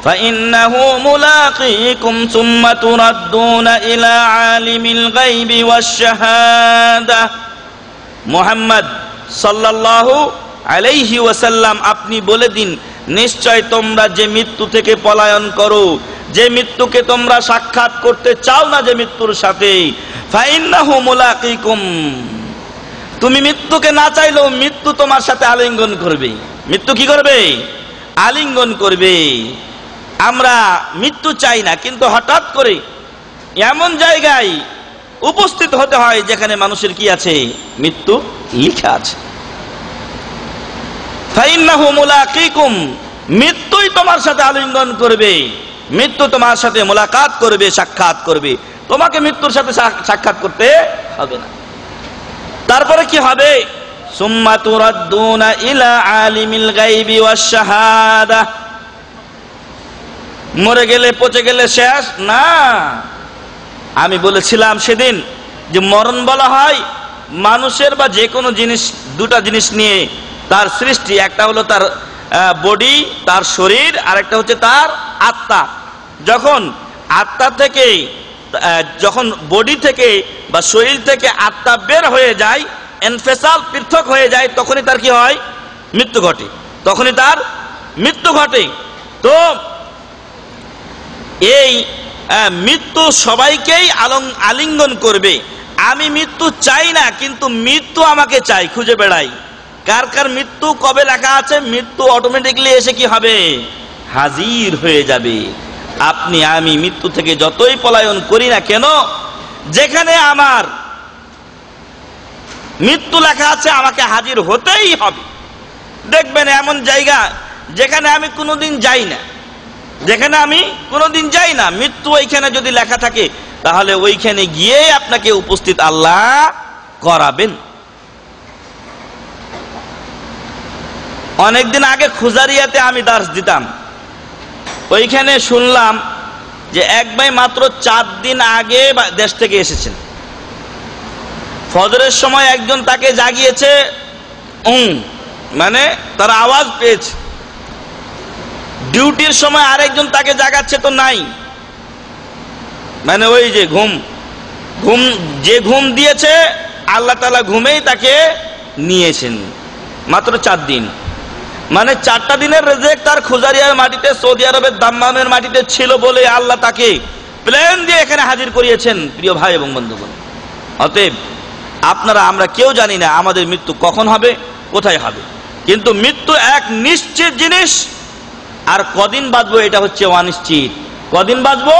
فإنه ملاقيكم ثم تردون إلى عالم الغيب والشهادة। মুহাম্মদ সাল্লাল্লাহু আলাইহি ওয়াসাল্লাম আপনি বলে দিন, নিশ্চয় তোমরা যে মৃত্যু থেকে পলায়ন করো, যে মৃত্যুকে তোমরা সাক্ষাৎ করতে চাও না, যে মৃত্যুর সাথে, ফাইন্নাহু মুলাকীকুম, তুমি মৃত্যুকে না চাইলেও মৃত্যু তোমার সাথে আলিঙ্গন করবে। মৃত্যু কি করবে? আলিঙ্গন করবে। আমরা মৃত্যু চাই না, কিন্তু হঠাৎ করে এমন জায়গায় উপস্থিত হতে হয় যেখানে মানুষের কি আছে, মৃত্যু লিখা আছে। ফাইন্নাহু মুলাকিকুম, মৃত্যুই তোমার সাথে আলিঙ্গন করবে, মৃত্যু তোমার সাথে মোলাকাত করবে, সাক্ষাৎ করবে, তোমাকে মৃত্যুর সাথে সাক্ষাৎ করতে হবে না। তারপরে কি হবে, সুম্মা তুরাদ্দুনা ইলা আলিমিল গায়বি ওয়াশ শাহাদা, মরে গেলে পচে গেলে শেষ না। আমি বলেছিলাম সেদিন যে মরণ বলা হয় মানুষের বা যে কোনো জিনিস, দুটা জিনিস নিয়ে তার সৃষ্টি, একটা হলো তার বডি, তার শরীর, আর একটা হচ্ছে তার আত্মা। যখন আত্মা থেকে, যখন বডি থেকে বা শরীর থেকে আত্মা বের হয়ে যায়, এনফেসাল, পৃথক হয়ে যায়, তখনই তার কি হয়, মৃত্যু ঘটে, তখনই তার মৃত্যু ঘটে। তো এই মৃত্যু সবাইকেই আলিঙ্গন করবে। আমি মৃত্যু চাই না, কিন্তু মৃত্যু আমাকে চাই, খুঁজে বেড়াই কার কার মৃত্যু কবে লেখা আছে। মৃত্যু অটোমেটিকলি এসে কি হবে, হাজির হয়ে যাবে। আপনি আমি মৃত্যু থেকে যতই পলায়ন করি না কেন, যেখানে আমার মৃত্যু লেখা আছে আমাকে হাজির হতেই হবে। দেখবেন এমন জায়গা যেখানে আমি কোনোদিন যাই না, যেখানে আমি কোনোদিন যাই না, মৃত্যু ওইখানে যদি লেখা থাকে তাহলে ওইখানে গিয়ে আপনাকে উপস্থিত আল্লাহ করাবেন। অনেকদিন আগে খুজারিয়াতে আমি দার্স দিতাম, ওইখানে শুনলাম যে এক ভাই মাত্র 4 দিন আগে দেশ থেকে এসেছেন। ফজরের সময় একজন তাকে জাগিয়েছে, মানে তার আওয়াজ পেয়েছে। ডিউটির সময় আরেকজন তাকে জাগাচ্ছে তো নাই, মানে ওই যে ঘুম যে ঘুম দিয়েছে আল্লাহ তাআলা ঘুমেই তাকে নিয়েছেন। মাত্র 4 দিন, মানে 4টা দিনের রিজিক তার খুজারিয়ার মাটিতে, সৌদি আরবের দাম্মামের মাটিতে ছিল বলে আল্লাহ তাকে প্লেন দিয়ে এখানে হাজির করিয়েছেন। প্রিয় ভাই এবং বন্ধুগণ, অতএব আপনারা আমরা কেউ জানি না আমাদের মৃত্যু কখন হবে, কোথায় হবে, কিন্তু মৃত্যু এক নিশ্চিত জিনিস। আর কদিন বাঁচবো এটা হচ্ছে অনিশ্চিত, কদিন বাঁচবো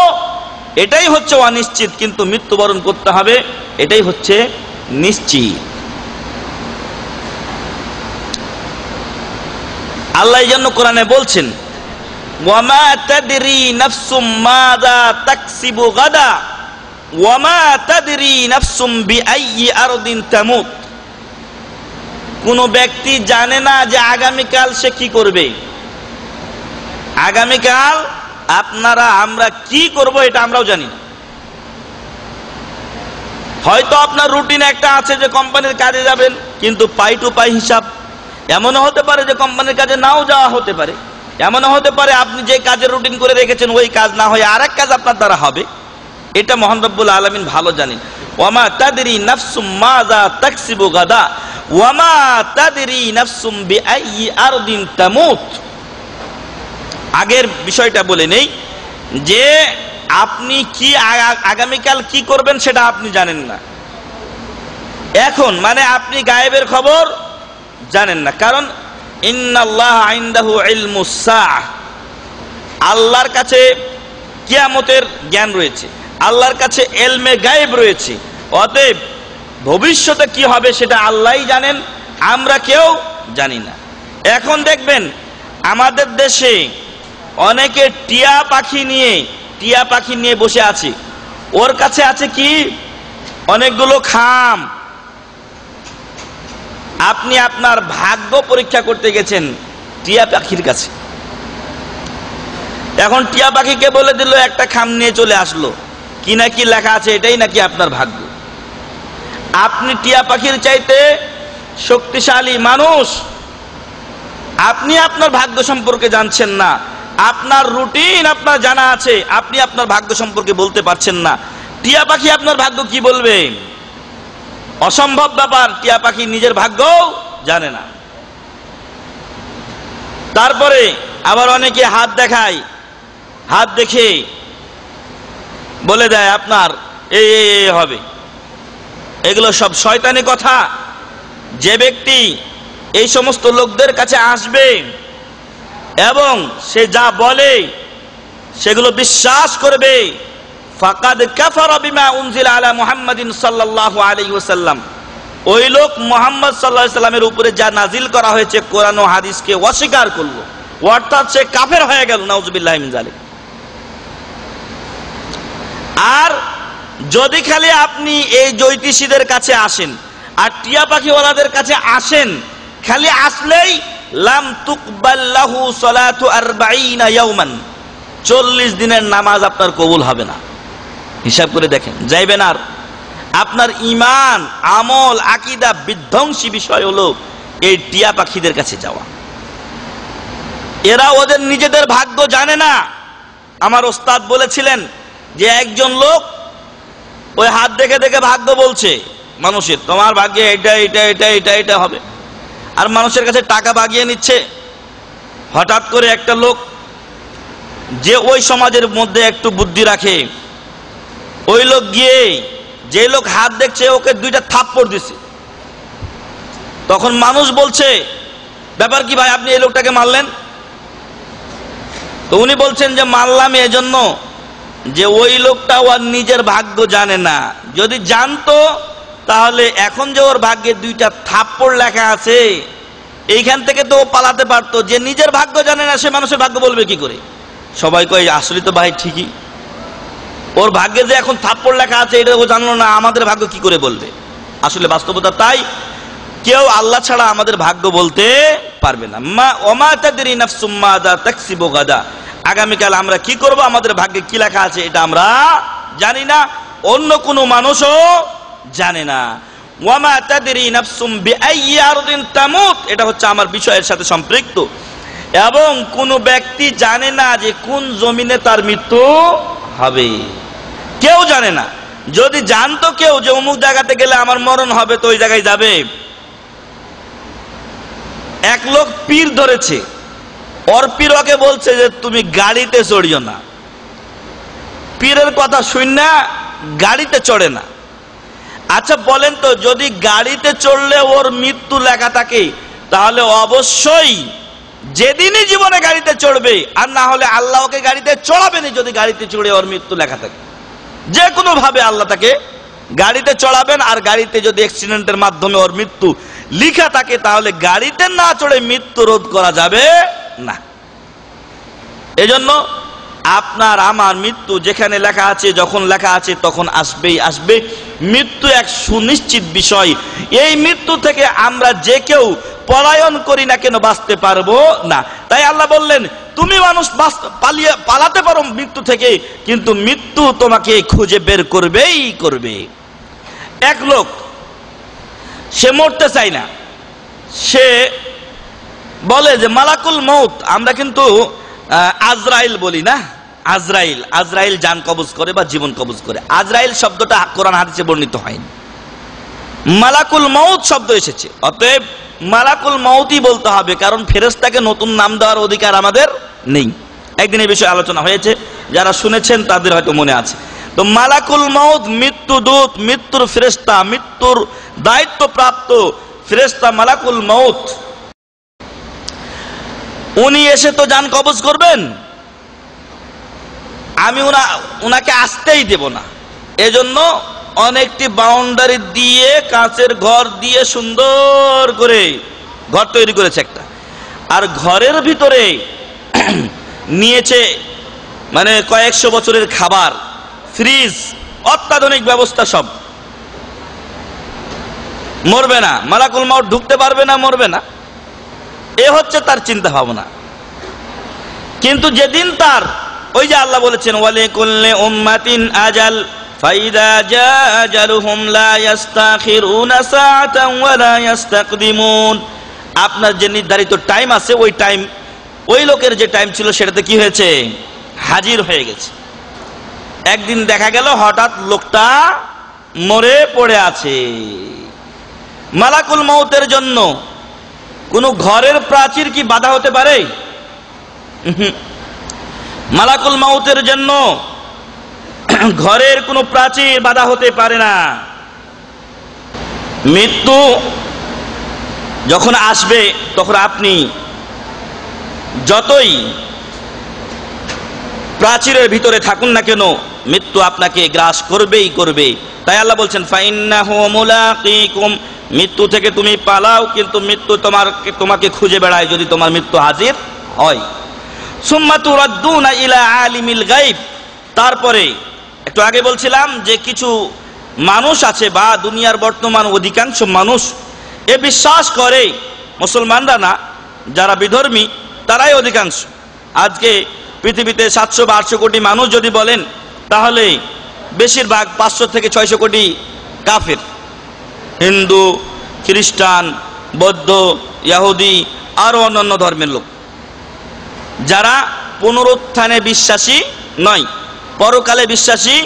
এটাই হচ্ছে অনিশ্চিত, কিন্তু মৃত্যুবরণ করতে হবে এটাই হচ্ছে নিশ্চিত। আল্লাহ এই জন্য কোরআনে বলছেন, ওয়ামা তাদরি নাফসুম মাযা তাকসিবু গাদা ওয়ামা তাদরি নাফসুম বিআইয়ি আরদিন তামুত। কোন ব্যক্তি জানে না যে আগামীকাল সে কি করবে। আগামীকাল আপনারা আমরা কি করব এটা আমরাও জানি না। হয়তো আপনার রুটিন একটা আছে যে কোম্পানির কাজে যাবেন, কিন্তু পাই টু পাই হিসাব। এমনও হতে পারে যে কোম্পানির কাজে নাও যাওয়া হতে পারে, এমনও হতে পারে আপনি যে কাজের রুটিন করে রেখেছেন ওই কাজ না হয়ে আরেক কাজ আপনার দ্বারা হবে। এটা মহান রব্বুল আলামিন ভালো জানেন। ওয়ামা তাদরি নাফসুম মাযা তাকসিবু গাদা ওয়ামা তাদরি নাফসুম বিআইয়ি আরদিন তামুত। আগের বিষয়টা বলে নেই যে আপনি কি আগামীকাল কি করবেন সেটা আপনি জানেন না। এখন মানে আপনি গায়েবের খবর জানেন না, কারণ ইন্নাল্লাহা ইনদাহু ইলমুস সাআহ, আল্লাহর কাছে কিয়ামতের জ্ঞান রয়েছে, আল্লাহর কাছে ইলমে গায়েব রয়েছে। অতএব ভবিষ্যতে কি হবে সেটা আল্লাহই জানেন, আমরা কেউ জানি না। এখন দেখবেন আমাদের দেশে অনেকে টিয়া পাখি নিয়ে বসে আছে, ওর কাছে আছে কি অনেকগুলো খাম। আপনি আপনার ভাগ্য পরীক্ষা করতে গেছেন টিয়া পাখির কাছে, এখন টিয়া পাখিকে বলে দিল একটা খাম নিয়ে চলে আসলো, কি না কি লেখা আছে এটাই নাকি আপনার ভাগ্য। আপনি টিয়া পাখির চাইতে শক্তিশালী মানুষ, আপনি আপনার ভাগ্য সম্পর্কে জানছেন না, আপনার রুটিন আপনার জানা আছে, আপনি আপনার ভাগ্য সম্পর্কে বলতে পারছেন না। টিয়া পাখি আপনার ভাগ্য কি বলবে? অসম্ভব ব্যাপার, টিয়া পাখি নিজের ভাগ্য জানে না। তারপরে আবার অনেকে হাত দেখায়, হাত দেখে বলে দেয় আপনার এই হবে। এগুলো সব শয়তানি কথা। যে ব্যক্তি এই সমস্ত লোকদের কাছে আসবে এবং সে যা বলে সেগুলো বিশ্বাস করবে, ফাকাদ কাফারা বিমা উনজিলা আলা মুহাম্মাদিন সাল্লাল্লাহু আলাইহি ওয়াসাল্লাম, ওই লোক মুহাম্মদ সাল্লাল্লাহু আলাইহি ওয়াসাল্লামের উপরে যা নাজিল করা হয়েছে কোরআন ও হাদিসকে অস্বীকার করলো, অর্থাৎ সে কাফের হয়ে গেল। নাউযুবিল্লাহি মিন যালিক। আর যদি খালি আপনি এই জ্যোতিষীদের কাছে আসেন আর টিয়া পাখিওয়ালাদের কাছে আসেন, খালি আসলেই লাম তুকবাল লাহু সালাতু 40 ইয়াওমান, 40 দিনের নামাজ আপনার কবুল হবে না। হিসাব করে দেখেন, যাইবেন। আর আপনার ঈমান, আমল, আকীদা বিধ্বংসী বিষয় হলো এই টিয়া পাখিদের কাছে যাওয়া। এরা ওদের নিজেদের ভাগ্য জানে না। আমার ওস্তাদ বলেছিলেন যে একজন লোক ওই হাত দেখে দেখে ভাগ্য বলছে মানুষের, তোমার ভাগ্যে এটা এটা এটা এটা এটা হবে, আর মানুষের কাছে টাকা বাগিয়ে নিচ্ছে। হঠাৎ করে একটা লোক যে ওই সমাজের মধ্যে একটু বুদ্ধি রাখে, ওই লোক গিয়ে যে লোক হাত দেখছে ওকে 2টা থাপ্পড় দিছে। তখন মানুষ বলছে, ব্যাপার কি ভাই, আপনি এই লোকটাকে মারলেন? তো উনি বলছেন যে মারলাম এজন্য যে ওই লোকটা ওর নিজের ভাগ্য জানে না। যদি জানতো তাহলে এখন যে ওর ভাগ্যে 2টা থাপ্পড় লেখা আছে এইখান থেকে তো ও পালাতে পারতো। যে নিজের ভাগ্য জানে না সে মানুষের ভাগ্য বলবে কি করে? সবাই কয় আসলে তো ভাই ঠিকই, ওর ভাগ্যে যে এখন থাপ্পড় লেখা আছে এটা ও জানলো না, আমাদের ভাগ্য কি করে বলবে? আসলে বাস্তবতা তাই, কেউ আল্লাহ ছাড়া আমাদের ভাগ্য বলতে পারবে না। মা ওমা তাদরি নাফসুম মাযা তাকসিবু গাদা, আগামীকাল আমরা কি করব আমাদের ভাগ্যে কি লেখা আছে এটা আমরা জানি না, অন্য কোনো মানুষও জানে না। ওয়ামা তাদরি নাফসুম বিআইয়ি আরদিন তামুত, এটা হচ্ছে আমার বিষয়ের সাথে সম্পৃক্ত। এবং কোন ব্যক্তি জানে না যে কোন জমিনে তার মৃত্যু হবে, কেউ জানে না। যদি জানতো কেউ যে অমুক জায়গাতে গেলে আমার মরণ হবে তো ওই জায়গায় যাবে। এক লোক পীর ধরেছে, ওর পীর ওকে বলছে যে তুমি গাড়িতে চড়িও না। পীরের কথা শুন না গাড়িতে চড়ে না। আচ্ছা বলেন তো, যদি গাড়িতে চড়লে ওর মৃত্যু লেখা থাকে তাহলে অবশ্যই যেদিনই জীবনে গাড়িতে চড়বে, আর না হলে আল্লাহ ওকে গাড়িতে চড়াবেনি। যদি গাড়িতে চড়ে ওর মৃত্যু লেখা থাকে, যে কোনো ভাবে আল্লাহ তাকে গাড়িতে চড়াবেন। আর গাড়িতে যদি অ্যাক্সিডেন্টের মাধ্যমে ওর মৃত্যু লিখা থাকে তাহলে গাড়িতে না চড়ে মৃত্যু রোধ করা যাবে না। এজন্য আপনার আমার মৃত্যু যেখানে লেখা আছে, যখন লেখা আছে তখন আসবেই আসবে। মৃত্যু এক সুনিশ্চিত বিষয়। এই মৃত্যু থেকে আমরা যে কেউ পলায়ন করি না কেন বাঁচতে পারবো না। তাই আল্লাহ বললেন তুমি মানুষ পালাতে পারো মৃত্যু থেকে, কিন্তু মৃত্যু তোমাকে খুঁজে বের করবেই করবে। এক লোক সে মরতে চায় না, সে বলে যে মালাকুল মউত, আমরা কিন্তু আজরাইল বলি না, আজরাইল, আজরাইল জান কবজ করে বা জীবন কবজ করে। আজরাইল শব্দটা কোরআন হাদিসে বর্ণিত হয়নি, মালাকুল মউত শব্দ এসেছে। অতএব মালাকুল মউতই বলতে হবে, কারণ ফেরেশতাকে নতুন নাম দেওয়ার অধিকার আমাদের নেই। একদিন এই বিষয়ে আলোচনা হয়েছে, যারা শুনেছেন তাদের হয়তো মনে আছে। তো মালাকুল মউত মৃত্যু দূত, মৃত্যুর ফেরেশতা, মৃত্যুর দায়িত্ব প্রাপ্ত ফেরেশতা মালাকুল মউত, উনি এসে তো জান কবজ করবেন, আমি উনাকে আসতেই দেব না। এজন্য অনেকটি বাউন্ডারি দিয়ে কাঁচের ঘর দিয়ে সুন্দর করে ঘর তৈরি করেছে একটা, আর ঘরের ভিতরে নিয়েছে মানে কয়েকশো বছরের খাবার, ফ্রিজ, অত্যাধুনিক ব্যবস্থা সব। মরবে না, মালাকুল মউত ঢুকতে পারবে না, মরবে না, এ হচ্ছে তার চিন্তা ভাবনা। কিন্তু যেদিন তার ওই যে আল্লাহ বলেছেন ওয়ালিকুল্লি উম্মাতিন আজাল ফাইদা জাআ আজালুহুম লা ইস্তাখিরুনা সাআতান ওয়া লা ইস্তাকদিমুন, আপনার যে নির্ধারিত টাইম আছে ওই টাইম, ওই লোকের যে টাইম ছিল সেটাতে কি হয়েছে, হাজির হয়ে গেছে। একদিন দেখা গেল হঠাৎ লোকটা মরে পড়ে আছে। মালাকুল মউতের জন্য কোন ঘরের প্রাচীর কি বাধা হতে পারে? মালাকুল মউতের জন্য ঘরের কোনো প্রাচীর বাধা হতে পারে না। মৃত্যু যখন আসবে তখন আপনি যতই প্রাচীরের ভিতরে থাকুন না কেন, মৃত্যু আপনাকে গ্রাস করবেই করবে। তাই আল্লাহ বলছেন ফাইন্নাহু মুলাকিকুম, মৃত্যু থেকে তুমি পালাও, কিন্তু মৃত্যু তোমাকে খুঁজে বেড়ায় যদি তোমার মৃত্যু হাজির হয়। সুম্মা তুরাদ্দুনা ইলা আলিমিল গায়ব, তারপরে একটু আগে বলছিলাম যে কিছু মানুষ আছে বা দুনিয়ার বর্তমান অধিকাংশ মানুষ এ বিশ্বাস করে, মুসলমানরা না, যারা বিধর্মী তারাই অধিকাংশ। আজকে পৃথিবীতে 700 বা 800 কোটি মানুষ যদি বলেন, তাহলে বেশিরভাগ 500 থেকে 600 কোটি কাফের, হিন্দু, খ্রিস্টান, বৌদ্ধ, ইহুদি, আরো অন্যান্য ধর্মের লোক, যারা পুনরুত্থানে বিশ্বাসী নয়, পরকালে বিশ্বাসী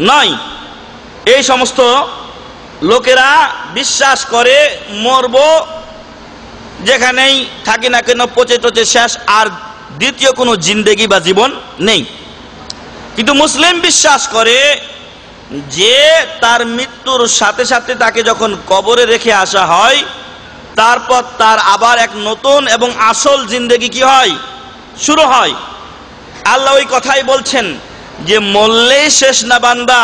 নয়। এই সমস্ত লোকেরা বিশ্বাস করে মরব, যেখানেই থাকি না কেন পচে টচে শেষ, আর দ্বিতীয় কোনো জিন্দেগি বা জীবন নেই। কিন্তু মুসলিম বিশ্বাস করে যে তার মৃত্যুর সাথে সাথে তাকে যখন কবরে রেখে আসা হয়, তারপর তার আবার এক নতুন এবং আসল জিন্দেগি কি হয়, শুরু হয়। আল্লাহ ওই কথাই বলছেন যে মরলেই শেষ না বান্দা,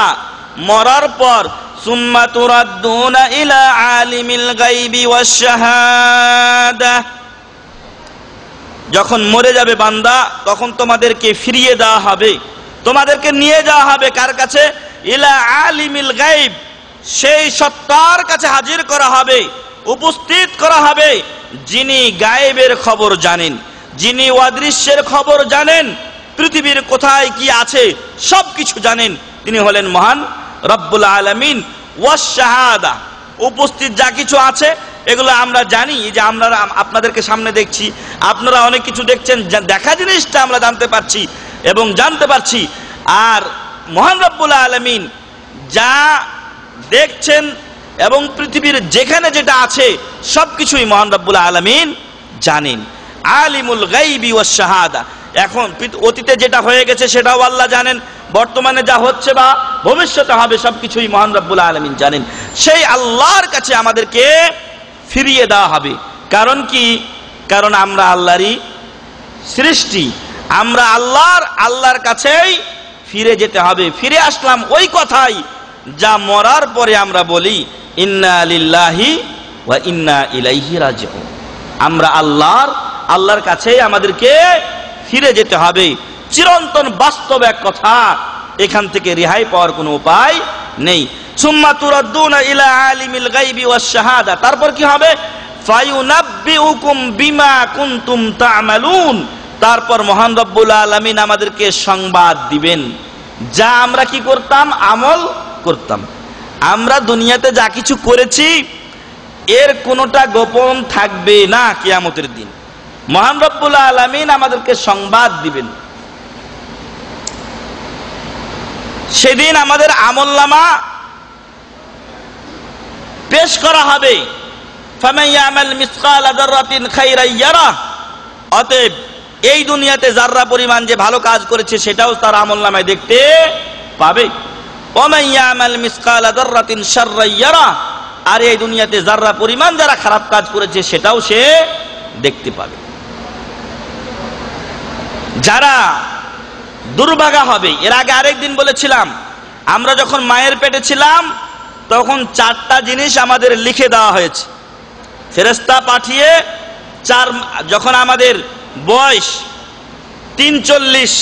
মরার পর সুম্মা তুরাদ্দুনা ইলা আলিমিল গায়বি ওয়াশ শাহাদা, যখন মরে যাবে বান্দা তখন তোমাদেরকে ফিরিয়ে দেওয়া হবে, তোমাদেরকে নিয়ে যাওয়া হবে কার কাছে, ইলা আলিমিল গায়ব, সেই সত্তার কাছে হাজির করা হবে, উপস্থিত করা হবে, যিনি গায়েবের খবর জানেন, যিনি অদৃশ্যের খবর জানেন, পৃথিবীর কোথায় কি আছে সবকিছু জানেন, তিনি হলেন মহান রব্বুল আলামিন। ওয়াশ শাহাদা, উপস্থিত যা কিছু আছে এগুলো আমরা জানি, যে আমরা আপনাদেরকে সামনে দেখছি, আপনারা অনেক কিছু দেখছেন, দেখা জিনিসটা আমরা জানতে পারছি এবং জানতে পারছি। আর মহান রব্বুল আলামিন যা দেখছেন এবং পৃথিবীর যেখানে যেটা আছে সবকিছুই মহান রব্বুল আলামিন জানেন। আলিমুল গায়বি ওয়াশ শাহাদা, এখন অতীতে যেটা হয়ে গেছে সেটাও আল্লাহ জানেন, বর্তমানে যা হচ্ছে বা ভবিষ্যতে হবে সবকিছুই মহান রব্বুল আলামিন জানেন। সেই আল্লাহর কাছে আমাদেরকে ফিরিয়ে দেওয়া হবে। কারণ কি? কারণ আমরা আল্লাহরই সৃষ্টি, আমরা আল্লাহর কাছেই ফিরে যেতে হবে। ফিরে আসলাম ওই কথাই যা মরার পরে আমরা বলি ইন্না লিল্লাহি ওয়া ইন্না ইলাইহি রাজিউন, আমরা আল্লাহর কাছেই আমাদেরকে ফিরে যেতে হবে। চিরন্তন বাস্তব এক কথা, এখান থেকে রেহাই পাওয়ার কোনো উপায় নেই। সুম্মা তুরাদ্দুনা ইলা আলিমিল গায়বি ওয়াশ শাহাদা, তারপর কি হবে, ফায়ুনাব্বিউকুম বিমা কুনতুম তা'মালুন, তারপর মহান রব্বুল আলামিন আমাদেরকে সংবাদ দিবেন যা আমরা কি করতাম, আমল করতাম। আমরা দুনিয়াতে যা কিছু করেছি এর কোনোটা গোপন থাকবে না কিয়ামতের দিন। মহান রব্বুল আলামিন আমাদেরকে সংবাদ দিবেন, সেদিন আমাদের আমলনামা পেশ করা হবে। ফামান ইয়ামাল মিসকালা যাররাতিন খাইরান ইয়ারা, অতএব এই দুনিয়াতে যাররা পরিমাণ যে ভালো কাজ করেছে সেটাও তার আমলনামায় দেখতে পাবে। ওয়ামান ইয়ামাল মিসকালা যাররাতিন শাররান ইয়ারা, আর এই দুনিয়াতে যাররা পরিমাণ যারা খারাপ কাজ করেছে সেটাও সে দেখতে পাবে। যারা দুর্ভাগা হবে, এর আগে আরেকদিন বলেছিলাম, আমরা যখন মায়ের পেটে ছিলাম তখন 4টা জিনিস আমাদের লিখে দেওয়া হয়েছে। ফেরেশতা পাঠিয়ে যখন আমাদের বয়স 43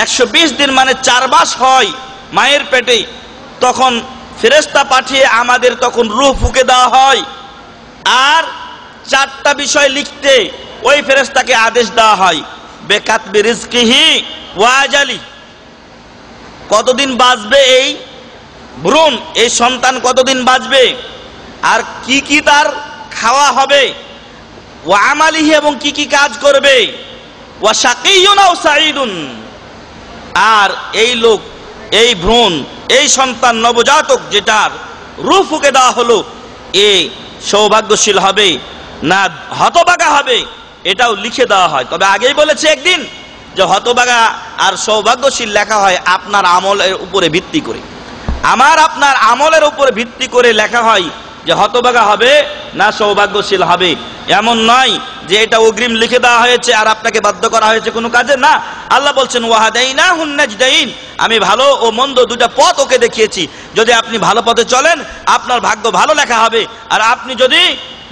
120 দিন মানে 4 মাস হয় মায়ের পেটে, তখন ফেরেশতা পাঠিয়ে আমাদের তখন রূহ ফুঁকে দেওয়া হয়। আর 4টা বিষয় লিখতে ওই ফেরেশতাকে আদেশ দেওয়া হয়, বেকাতবি রিজকিহি ওয়া আজালি, কতদিন বাঁচবে এই ভ্রূণ, এই সন্তান কতদিন বাঁচবে, আর কি কি তার খাওয়া হবে, ওয়া আমালিহি, এবং কি কি কাজ করবে, ওয়া শাকিয়ুন আও সাঈদুন, আর এই লোক, এই ভ্রূণ, এই সন্তান নবজাতক যেটার রূহ ফুঁকে দেওয়া হলো, এ সৌভাগ্যশীল হবে না হতভাগা হবে, এটাও লিখে দেওয়া হয়। তবে আগেই বলেছে একদিন যে হতভাগা আর সৌভাগ্যশীল লেখা হয় আপনার আমলের উপরে ভিত্তি করে, আপনার আমলের উপরে ভিত্তি করে লেখা হয় যে হতভাগা হবে না সৌভাগ্যশীল হবে। এমন নয় যে এটা অগ্রিম লিখে দেওয়া হয়েছে আর আপনাকে বাধ্য করা হয়েছে কোনো কাজে, না। আল্লাহ বলছেন ওয়াহাদাইনাহুন নাজদাইন, আমি ভালো ও মন্দ দুটা পথ ওকে দেখিয়েছি। যদি আপনি ভালো পথে চলেন আপনার ভাগ্য ভালো লেখা হবে, আর আপনি যদি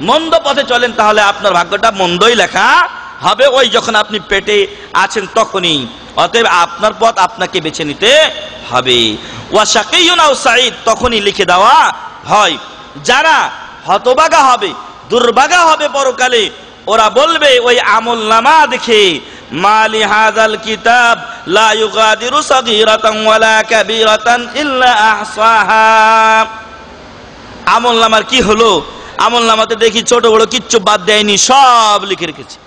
মন্দ পথে চলেন তাহলে আপনার ভাগ্যটা মন্দই লেখা হবে, ওই যখন আপনি পেটে আছেন তখনই। অতএব আপনার পথ আপনাকে বেছে নিতে হবে। ওয়া শাকিয়ুন আও সাঈদ, তখনই লিখে দেওয়া হয়। যারা হতভাগা হবে, দুর্ভাগা হবে পরকালে, ওরা বলবে ওই আমলনামা দেখে, মালি হাযাল কিতাব লা ইউগাদিরু সাগীরাতান ওয়ালা কাবীরাতান ইল্লা আহসাহা। আমলনামার কি হলো? আমলনামাতে দেখি ছোট বড় কিচ্ছু বাদ দেয়নি, সব লিখে রেখেছে।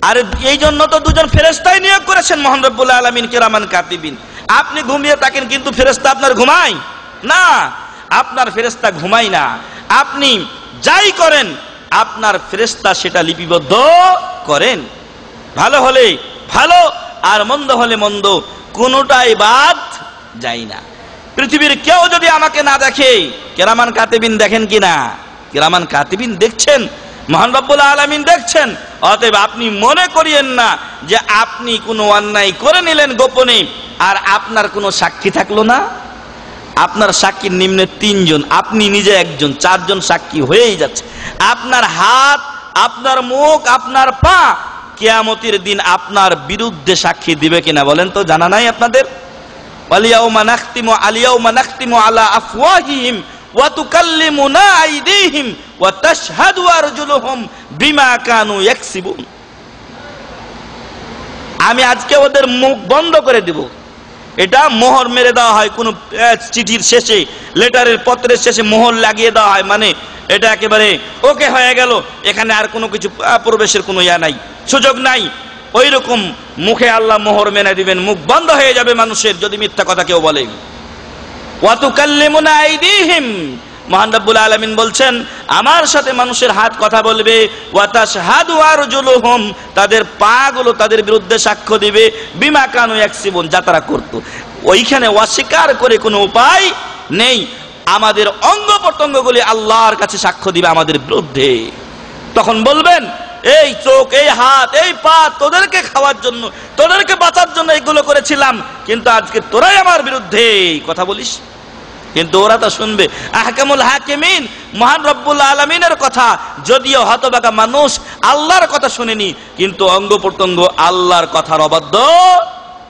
আর এই জন্য তো দুজন ফেরেশতাই নিয়োগ করেছেন মহান রব্বুল আলামিন কিরামান কাতিবিন। আপনি ঘুমিয়ে থাকেন কিন্তু ফেরেশতা আপনার ঘুমায় না, আপনার ফেরেশতা ঘুমায় না। আপনি যাই করেন আপনার ফেরেশতা সেটা লিপিবদ্ধ করেন। ভালো হলে ভালো আর মন্দ হলে মন্দ, কোনোটাই বাদ যায় না। পৃথিবীর কেউ যদি আমাকে না দেখে, কিরামান কাতিবিন দেখেন কিনা? কিরামান কাতিবিন দেখছেন, মহান রব্বুল আলামিন দেখছেন। অতএব আপনি মনে করিয়েন না যে আপনি কোনো অন্যায় করে নিলেন গোপনে আর আপনার কোনো সাক্ষী থাকলো না। আপনার সাক্ষীর নিম্নে 3 জন, আপনি নিজে একজন, 4 জন সাক্ষী হয়েই যাচ্ছে। আপনার হাত, আপনার মুখ, আপনার পা কিয়ামতের দিন আপনার বিরুদ্ধে সাক্ষী দিবে কিনা বলেন তো? জানা নাই আপনাদের? আলিয়াউমা নাখতিমু আলা আফওয়াহিহিম ওয়া তুকাল্লিমুনা আইদিহিম ওয়া তাশহাদু আরজুলুহুম বিমা কানু ইয়াকসিবুন। আমি আজকে ওদের মুখ বন্ধ করে দিব। এটা মোহর মেরে দেওয়া হয় কোন চিঠির শেষে, লেটারের পত্রের শেষে মোহর লাগিয়ে দেওয়া হয়, মানে এটা একেবারে ওকে হয়ে গেল, এখানে আর কোনো কিছু প্রবেশের কোনো নাই, সুযোগ নাই। ওই রকম মুখে আল্লাহ মোহর মেনে দিবেন, মুখ বন্ধ হয়ে যাবে মানুষের যদি মিথ্যা কথা কেউ বলে। ওয়া তুকাল্লিমুনা আইদিহিম, মহান রব্বুল আলামিন বলছেন আমার সাথে মানুষের হাত কথা বলবে। ওয়া তাশহাদু আরজুলুহুম, তাদের পাগুলো তাদের বিরুদ্ধে সাক্ষ্য দিবে। বিমা কানু ইয়াকসিবুন, যা তারা করত। ওইখানে অস্বীকার করে কোনো উপায় নেই। আমাদের অঙ্গ প্রত্যঙ্গগুলি আল্লাহর কাছে সাক্ষ্য দিবে আমাদের বিরুদ্ধে। তখন বলবেন এই চোখ, এই হাত, এই পা তোদেরকে খাওয়ার জন্য, তোদেরকে বাঁচার জন্য এগুলো করেছিলাম, কিন্তু আজকে তোরাই আমার বিরুদ্ধে কথা বলিস। কিন্তু ওরা তো শুনবে আহকামুল হাকিমিন, মহান রব্বুল আলামিনের কথা। যদিও হতভাগা মানুষ আল্লাহর কথা শুনেনি, কিন্তু অঙ্গ প্রত্যঙ্গ আল্লাহর কথার অবাধ্য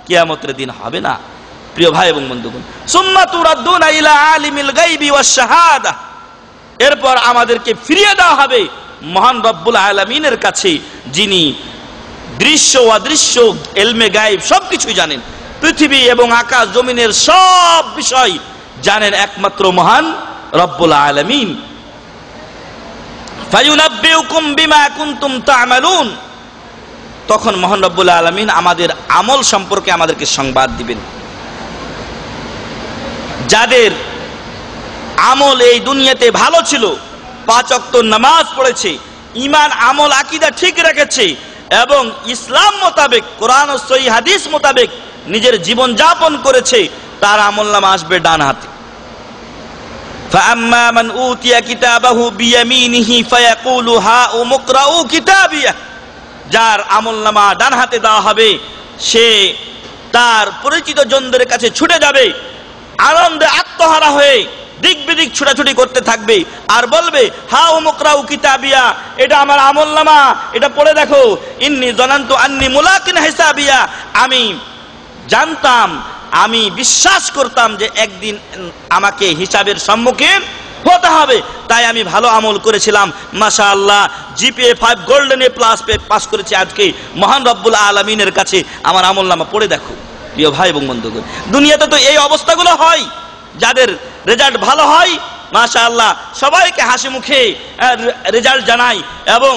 কিয়ামতের দিন হবে না। প্রিয় ভাই এবং বন্ধুগণ, সুম্মা তুরাদ্দুনা ইলা আলিমিল গায়বি ওয়াশ শাহাদা, এরপর আমাদেরকে ফিরিয়ে দেওয়া হবে মহান রব্বুল আলামিনের কাছে, যিনি দৃশ্য অদৃশ্য ইলমে গায়ব সবকিছুই জানেন। পৃথিবী এবং আকাশ জমিনের সব বিষয় জানেন একমাত্র মহান রব্বুল আলামিন। ফায়ুনাব্বিউকুম বিমা কুনতুম তা'মালুন, তখন মহান রব্বুল আলামিন আমাদের আমল সম্পর্কে আমাদেরকে সংবাদ দিবেন। যাদের আমল এই দুনিয়াতে ভালো ছিল, 5 ওয়াক্ত নামাজ পড়েছে, ঈমান আমল আকীদা ঠিক রেখেছে এবং ইসলাম মোতাবেক কোরআন ও সহিহ হাদিস মোতাবেক নিজের জীবন যাপন করেছে, তার আমলনামা আসবে ডান হাতে। فأما من أوتي كتابه بيمينه فيقول هاؤم اقرءوا كتابيه, যার আমলনামা ডান হাতে দেওয়া হবে সে তার পরিচিত জনদের কাছে ছুটে যাবে, আনন্দে আত্মহারা হয়ে দিক বিদিক ছুটাছুটি করতে থাকবে আর বলবে হাউম ইকরাউ কিতাবিয়া, এটা আমার আমলনামা, এটা পড়ে দেখো। ইন্নী যানানতু আন্নী মুলাকিন হিসাবিয়া, আমি জানতাম, আমি বিশ্বাস করতাম যে একদিন আমাকে হিসাবের সম্মুখীন হতে হবে, তাই আমি ভালো আমল করেছিলাম। মাশাআল্লাহ, GPA 5 golden A plus pass করেছি। আজকে মহান রব্বুল আলামিনের কাছে আমার আমলনামা পড়ে দেখো। প্রিয় ভাই এবং বন্ধুগণ, দুনিয়াতে তো এই অবস্থাগুলো হয়। যাদের রেজাল্ট ভালো হয় মাশাআল্লাহ সবাইকে হাসি মুখে রেজাল্ট জানায় এবং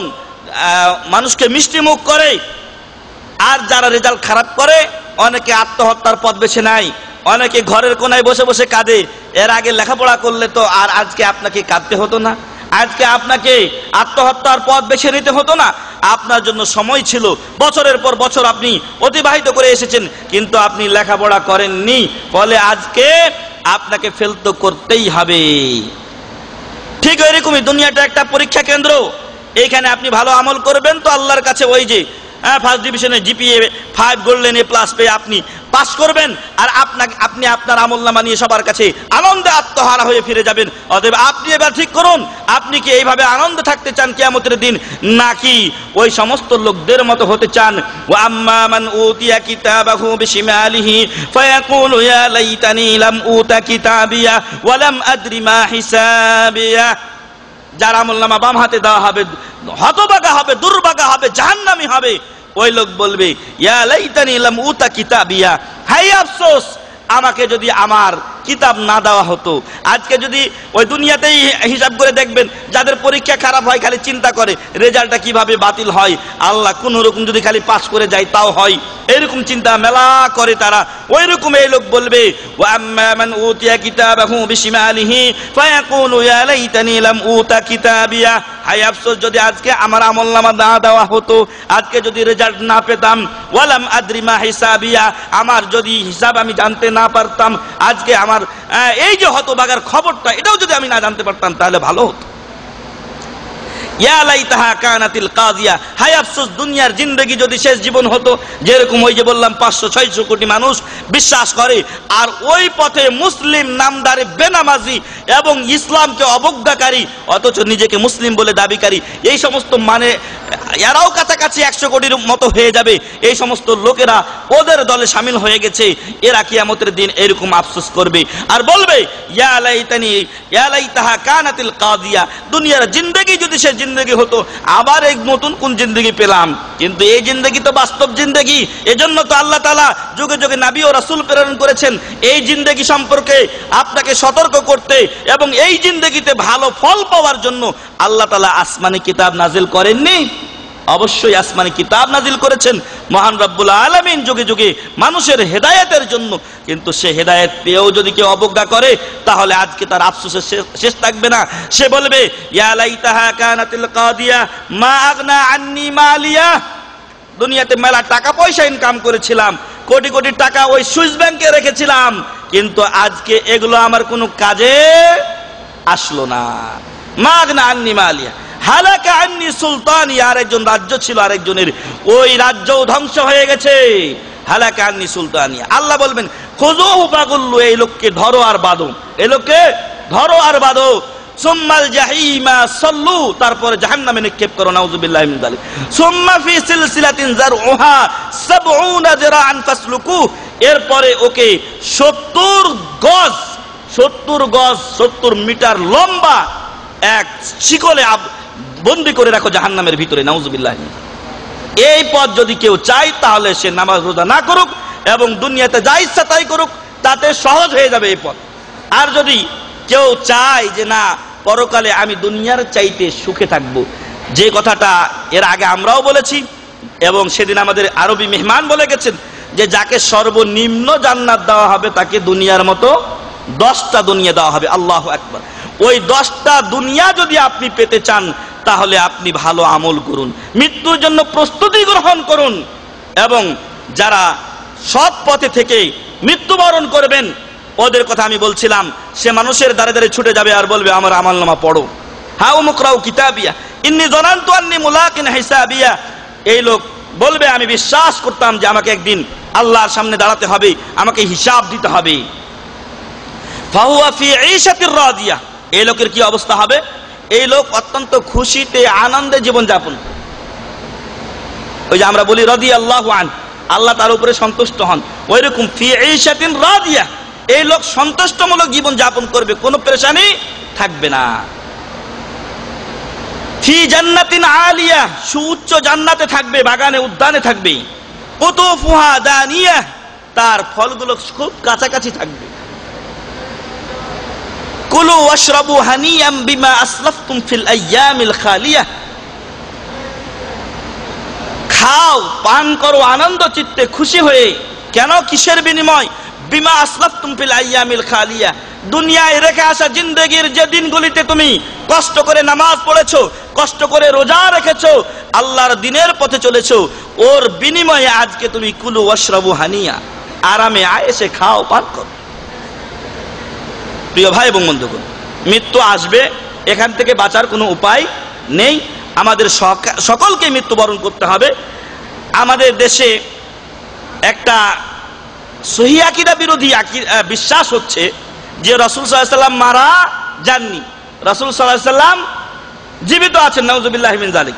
মানুষকে মিষ্টি মুখ করে। আর যারা রেজাল্ট খারাপ করে অনেকে আত্মহত্যার পথ বেছে নেয়, অনেকে ঘরের কোনায় বসে বসে কাঁদে। এর আগে লেখাপড়া করলে তো আর আজকে আপনাকে কাঁদতে হতো না, আজকে আপনাকে আত্মহত্যার পথ বেছে নিতে হতো না। আপনার জন্য সময় ছিল, বছরের পর বছর আপনি অতিবাহিত করে এসেছেন, কিন্তু আপনি লেখাপড়া করেননি, ফলে আজকে আপনাকে ফেল তো করতেই হবে। ঠিক এরকমই দুনিয়াটা একটা পরীক্ষা কেন্দ্র। এইখানে আপনি ভালো আমল করবেন তো আল্লাহর কাছে ওই যে ফার্স্ট ডিভিশনে জিপিএ 5 গোল্ডেন এ প্লাস পেয়ে আপনি পাস করবেন, আর আপনি আপনার আমলনামা নিয়ে সবার কাছে আনন্দে আত্মহারা হয়ে ফিরে যাবেন। অতএব আপনি এবার ঠিক করুন, আপনি কি এইভাবে আনন্দে থাকতে চান কিয়ামতের দিন, নাকি ওই সমস্ত লোকদের মতো হতে চান? ওয়া আম্মা মান উতিয়া কিতাবাহু বিশিমালিহি ফায়াকুলু ইয়া লাইতানি লাম উতা কিতাবিয়া ওয়া লাম আদরি মা হিসাবিয়া। যার আমলনামা বাম হাতে দেওয়া হবে হতভাগা হবে, দুর্ভাগা হবে, জাহান্নামী হবে। ওই লোক বলবে ইয়া লাইতানি লাম উতা কিতাবিয়া, হায় আফসোস আমাকে যদি আমার কিতাব না দেওয়া হতো। আজকে যদি ওই দুনিয়াতেই হিসাব করে দেখবেন, যাদের পরীক্ষা খারাপ হয় খালি চিন্তা করে রেজাল্টটা কিভাবে বাতিল হয়, আল্লাহ কোন রকম যদি খালি পাস করে যায় তাও হয়, এরকম চিন্তা মেলা করে তারা। ওই রকম এই লোক বলবে ওয়া আম্মা মান উতিয়া কিতাবাহু বিশিমালিহি ফায়াকুলু ইয়া লাইতানি লাম উতা কিতাবিয়া, হায় আফসোস যদি আজকে আমার আমলনামা না দেওয়া হতো, আজকে যদি রেজাল্ট না পেতাম, ওয়ালাম আদরি মা হিসাবিয়া, আমার যদি হিসাব আমি জানতে না পারতাম, আজকে আমার এই যে হতভাগার খবরটা এটাও যদি আমি না জানতে পারতাম তাহলে ভালো হতো। ইয়া লাইতাহা কানাতিল কাজিয়া, হায় আফসোস দুনিয়ার জিন্দেগি যদি শেষ জীবন হতো। যেরকম ওই যে বললাম 500-600 কোটি মানুষ বিশ্বাস করে, আর ওই পথে মুসলিম নামদারে বেনামাজি এবং ইসলামকে অবজ্ঞাকারী অথচ নিজেকে মুসলিম বলে দাবিকারী, এই সমস্ত মানে এরাও কাছাকাছি 100 কোটির মতো হয়ে যাবে। এই সমস্ত লোকেরা ওদের দলে শামিল হয়ে গেছে। এরা কিয়ামতের দিন এরকম আফসোস করবে আর বলবে ইয়া লাইতানি ইয়া লাইতাহা কানাতিল কাজিয়া, দুনিয়ার জিন্দেগি যদি সে জিন্দেগি হতো, আবার এক নতুন কোন জিন্দেগি পেলাম। কিন্তু এই জিন্দেগি তো বাস্তব জিন্দেগি, এজন্য তো আল্লাহ তাআলা যুগে যুগে নবী ও রাসূল প্রেরণ করেছেন এই জিন্দেগি সম্পর্কে আপনাকে সতর্ক করতে, এবং এই জিন্দেগিতে ভালো ফল পাওয়ার জন্য আল্লাহ তাআলা আসমানি কিতাব নাজিল করেননি? অবশ্যই আসমানি কিতাব নাজিল করেছেন মহান রব্বুল আলামিন যুগে যুগে মানুষের হেদায়েতের জন্য। কিন্তু সে হেদায়েত পেয়েও যদি কেউ অবজ্ঞা করে তাহলে আজকে তার আফসোসের শেষ থাকবে না। সে বলবে ইয়া লাইতাহা কানাতিল কাদিয়া মা আগনা আন্নি মালিয়া, দুনিয়াতে মেলা টাকা পয়সা ইনকাম করেছিলাম, কোটি কোটি টাকা ওই সুইস ব্যাংকে রেখেছিলাম, কিন্তু আজকে এগুলো আমার কোনো কাজে আসলো না। মা আগনা আন্নি মালিয়া হালাকা আন্নি সুলতানি, আরেকজন রাজ্য ছিল আরেকজনের, ওই রাজ্যও ধ্বংস হয়ে গেছে। হালাকা আন্নি সুলতানি, আল্লাহ বলবেন খুযুহু ফাগুল্লু, এই লোককে ধরো আর বাঁধো, এই লোককে ধরো আর বাঁধো। সুম্মাল জাহিমা সাল্লু, তারপরে জাহান্নামে নিক্ষেপ করো, নাউযুবিল্লাহি মিন যালিক। সুম্মা ফি সিলসিলাতিন যারউহা 70 যিরাআন ফাসলুকু, এরপরে ওকে 70 গজ 70 মিটার লম্বা এক শিকলে বন্দী করে রাখো জাহান্নামের ভিতরে, নাউযুবিল্লাহি। এই পথ যদি কেউ চায় তাহলে সে নামাজ রোজা না করুক এবং দুনিয়াতে যা ইচ্ছা তাই করুক, তাতে সহজ হয়ে যাবে এই পথ। আর যদি কেউ চায় যে না পরকালে আমি দুনিয়ার চাইতে সুখে থাকবো, যে কথাটা এর আগে আমরাও বলেছি এবং সেদিন আমাদের আরবি মেহমান বলে গেছেন যে যাকে সর্বনিম্ন জান্নাত দেওয়া হবে তাকে দুনিয়ার মতো 10টা দুনিয়া দেওয়া হবে। আল্লাহু আকবার। ওই 10টা দুনিয়া যদি আপনি পেতে চান তাহলে আপনি ভালো আমল করুন, মৃত্যুর জন্য প্রস্তুতি গ্রহণ করুন, এবং যারা সৎ পথে থেকে মৃত্যুবরণ করবেন ওদের কথা আমি বলছিলাম, সে মানুষের দ্বারে দ্বারে ছুটে যাবে আর বলবে আমার আমলনামা পড়ো, হাউ মুকরাউ কিতাবিয়া ইন্নী যানানতু আন্নী মুলাকিন হিসাবিয়া। এই লোক বলবে আমি বিশ্বাস করতাম যে আমাকে একদিন আল্লাহর সামনে দাঁড়াতে হবে, আমাকে হিসাব দিতে হবে। ফাহুয়া ফি ঈশাতির রাদিয়া, এই লোকের কি অবস্থা হবে? এই লোক অত্যন্ত খুশিতে আনন্দে জীবন যাপন, ওই যে আমরা বলি রাদিয়াল্লাহু আন, আল্লাহ তার উপরে সন্তুষ্ট হন, ওইরকম ফি ঈশাতিন রাদিয়া, এই লোক সন্তুষ্টমূলক জীবন যাপন করবে, কোনো পেরেশানি থাকবে না। ফি জান্নাতিন আলিয়া, সুউচ্চ জান্নাতে থাকবে, বাগানে উদ্যানে থাকবে। কুতুফুহা দানিয়া, তার ফলগুলো খুব কাছাকাছি থাকবে। কুলু ওয়াশরাবু হানিয়াম বিমা আসলাফতুম ফিল আইয়ামিল খালিয়া, খাও পান করো আনন্দ চিত্তে খুশি হয়ে। কেন? কিসের বিনিময়? বিমা আসলাফতুম ফিল আইয়ামিল খালিয়া, দুনিয়ায় রেখে আসা জিন্দেগির যে দিনগুলিতে তুমি কষ্ট করে নামাজ পড়েছো, কষ্ট করে রোজা রেখেছো, আল্লাহর দিনের পথে চলেছো, ওর বিনিময়ে আজকে তুমি কুলু ওয়াশরাবু হানিয়া, আরামে আয়েশে খাও পান করো। প্রিয় ভাই এবং বন্ধুগণ, মৃত্যু আসবে, এখান থেকে বাঁচার কোনো উপায় নেই। আমাদের সকলকে মৃত্যুবরণ করতে হবে। আমাদের দেশে একটা সহিহ আকীদা বিরোধী বিশ্বাস হচ্ছে যে রাসূল সাল্লাল্লাহু আলাইহি ওয়াসাল্লাম মারা যাননি, রাসূল সাল্লাল্লাহু আলাইহি ওয়াসাল্লাম জীবিত আছেন, নাউযুবিল্লাহি মিন যালিক।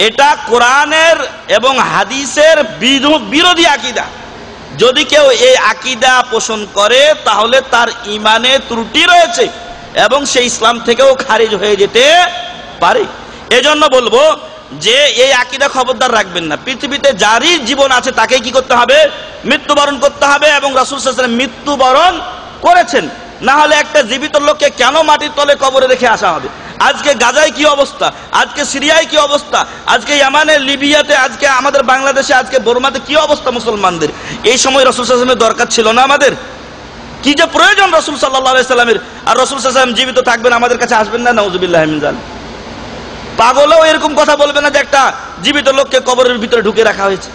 এটা কোরআনের এবং হাদিসের বিরোধী আকীদা। যদি কেউ এই আকীদা পোষণ করে তাহলে তার ঈমানে ত্রুটি রয়েছে এবং সে ইসলাম থেকেও খারিজ হয়ে যেতে পারে। এজন্য বলবো যে এই আকীদা খবরদার রাখবেন না। পৃথিবীতে যারই জীবন আছে তাকে কি করতে হবে? মৃত্যুবরণ করতে হবে, এবং রাসূল সাল্লাল্লাহু আলাইহি ওয়াসাল্লাম মৃত্যুবরণ করেছেন। না হলে একটা জীবিত লোককে কেন মাটির তলে কবরে রেখে আসা হবে? আজকে গাজায় কি অবস্থা, আজকে সিরিয়ায় কি অবস্থা, আজকে ইয়ামানে, লিবিয়াতে, আজকে আমাদের বাংলাদেশে, আজকে বর্মাতে কি অবস্থা মুসলমানদের? এই সময় রাসূল সাল্লাল্লাহু আলাইহি ওয়াসাল্লামের দরকার ছিল না আমাদের? কি যে প্রয়োজন রাসূল সাল্লাল্লাহু আলাইহি ওয়াসাল্লামের। আর রাসূল সাল্লাল্লাহু আলাইহি ওয়াসাল্লাম জীবিত থাকবেন, আমাদের কাছে আসবেন না, নাউযুবিল্লাহি মিন যালিক। পাগলও এরকম কথা বলবে না যে একটা জীবিত লোককে কবরের ভিতরে ঢুকে রাখা হয়েছে।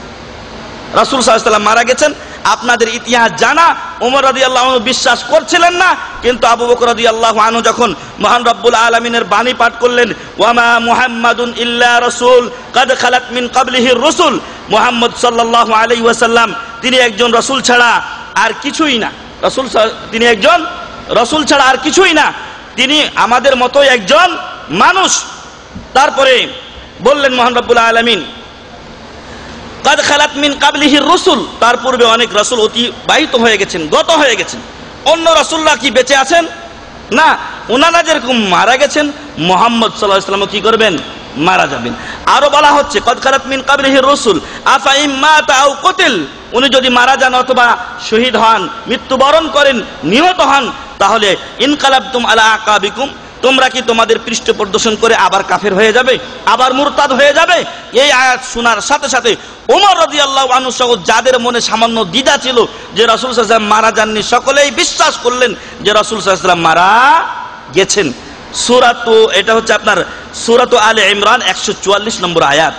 রাসূল সাল্লাল্লাহু আলাইহি ওয়াসাল্লাম মারা গেছেন, আপনাদের ইতিহাস জানা। ওমর রাদিয়াল্লাহু আনহু বিশ্বাস করছিলেন না, কিন্তু আবু বকর রাদিয়াল্লাহু আনহু যখন মহান রব্বুল আলামিনের বাণী পাঠ করলেন, ওয়ামা মুহাম্মাদুন ইল্লা রাসূল কাদ খালাত মিন ক্বাবলিহির রাসূল, মুহাম্মদ সাল্লাল্লাহু আলাইহি ওয়াসাল্লাম তিনি একজন রাসূল ছাড়া আর কিছুই না। তিনি একজন রাসূল ছাড়া আর কিছুই না, তিনি আমাদের মতোই একজন মানুষ। তারপরে বললেন মহান রব্বুল আলামিন, কাদ খালাত মিন ক্বাবলিহির রাসূল, তার পূর্বে অনেক রাসূল অতিবাহিত হয়ে গেছেন, গত হয়ে গেছেন। অন্য রাসূলরা কি বেঁচে আছেন? না, ওনারা যেরকম মারা গেছেন, মুহাম্মদ সাল্লাল্লাহু আলাইহি ওয়াসাল্লাম কি করবেন? মারা যাবেন। আরো বলা হচ্ছে, কাদ খালাত মিন ক্বাবলিহির রাসূল আফা ইম্মাতা আও কুতিল, উনি যদি মারা যান অথবা শহীদ হন, মৃত্যুবরণ করেন, নিহত হন, তাহলে ইনকালাবতুম আলা আকাবিকুম, তোমরা কি তোমাদের পৃষ্ঠ প্রদর্শন করে আবার কাফের হয়ে যাবে, আবার মুরতাদ হয়ে যাবে? এই আয়াত শোনার সাথে সাথে ওমর রাদিয়াল্লাহু আনহু সহ যাদের মনে সামান্য দ্বিধা ছিল যে রাসূল সাল্লাল্লাহু আলাইহি ওয়াসাল্লাম মারা যাননি, সকলেই বিশ্বাস করলেন যে রাসূল সাল্লাল্লাহু আলাইহি ওয়াসাল্লাম মারা গেছেন। এটা হচ্ছে আপনার সূরাত আলে ইমরান 144 নম্বর আয়াত।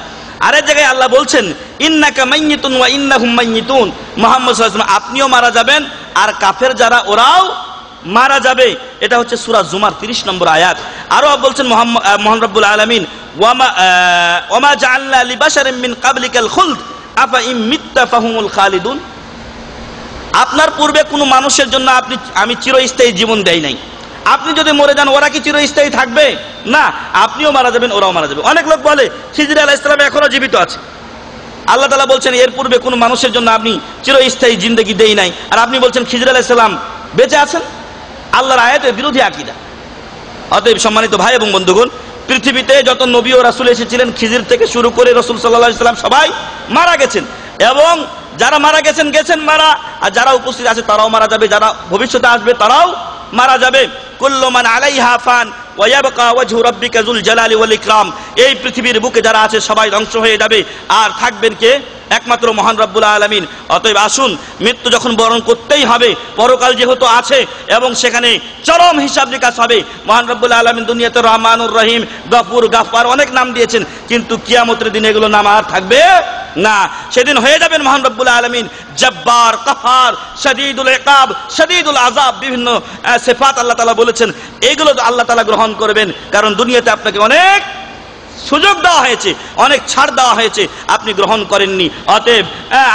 আরেক জায়গায় আল্লাহ বলছেন, ইন্নাকা মাইয়িতুন ওয়া ইন্নাহুম মাইয়িতুন, মুহাম্মদ সাল্লাল্লাহু আলাইহি ওয়াসাল্লাম আপনিও মারা যাবেন আর কাফের যারা ওরাও মারা যাবে। এটা হচ্ছে সূরা জুমার 30 নম্বর আয়াত। আরো বলছেন মহান রব্বুল আলামিন, ওয়ামা জাআলনা লিবাশারিন মিন ক্বাবলিকাল খুলদ আফা ইম মিত্তা ফাহুমুল খালিদুন, আপনার পূর্বে কোনো মানুষের জন্য আমি চিরস্থায়ী জীবন দেই নাই। আপনি যদি মরে যান ওরা কি চিরস্থায়ী থাকবে? না, আপনিও মারা যাবেন, ওরাও মারা যাবে। অনেক লোক বলে খিজির আলাইহিস সালাম এখনো জীবিত আছে। আল্লাহ তাআলা বলছেন এর পূর্বে কোনো মানুষের জন্য আপনি চিরস্থায়ী জিন্দেগি দেই নাই, আর আপনি বলছেন খিজির আলাইহিস সালাম বেঁচে আছেন। আল্লাহর আয়াতের বিরোধী আকীদা। অতএব সম্মানিত ভাই এবং বন্ধুগণ, পৃথিবীতে যত নবী ও রাসূল এসেছিলেন, খিজির থেকে শুরু করে রাসূল সাল্লাল্লাহু আলাইহি ওয়াসাল্লাম সবাই মারা গেছেন, এবং যারা মারা গেছেন মারা, আর যারা উপস্থিত আছে তারাও মারা যাবে, যারা ভবিষ্যতে আসবে তারাও মারা যাবে। কুল্লু মান আলাইহা ফান ওয়া ইয়াবকা ওয়াজহু রাব্বিকা যুল জালালি ওয়াল ইকরাম, এই পৃথিবীর বুকে যারা আছে সবাই ধ্বংস হয়ে যাবে, আর থাকবেন কে? একমাত্র মহান রব্বুল আলামিন। অতএব আসুন, মৃত্যু যখন বরণ করতেই হবে, পরকাল যেহেতু আছে এবং সেখানে চরম হিসাব নিকাশ হবে। মহান রব্বুল আলামিন দুনিয়াতে রহমানুর রহিম, গফুর, গাফফার অনেক নাম দিয়েছেন, কিন্তু কিয়ামতের দিনে এগুলো নাম আর থাকবে না। সেদিন হয়ে যাবেন মহান রব্বুল আলামিন জব্বার, কাহার, শাদীদুল ইকাব, শাদীদুল আযাব, বিভিন্ন সিফাত আল্লাহ তাআলা বলেছেন, এগুলো আল্লাহ তাআলা গ্রহণ করবেন। কারণ দুনিয়াতে আপনাকে অনেক সুযোগ দেওয়া হয়েছে, অনেক ছাড় দেওয়া হয়েছে, আপনি গ্রহণ করেননি। অতএব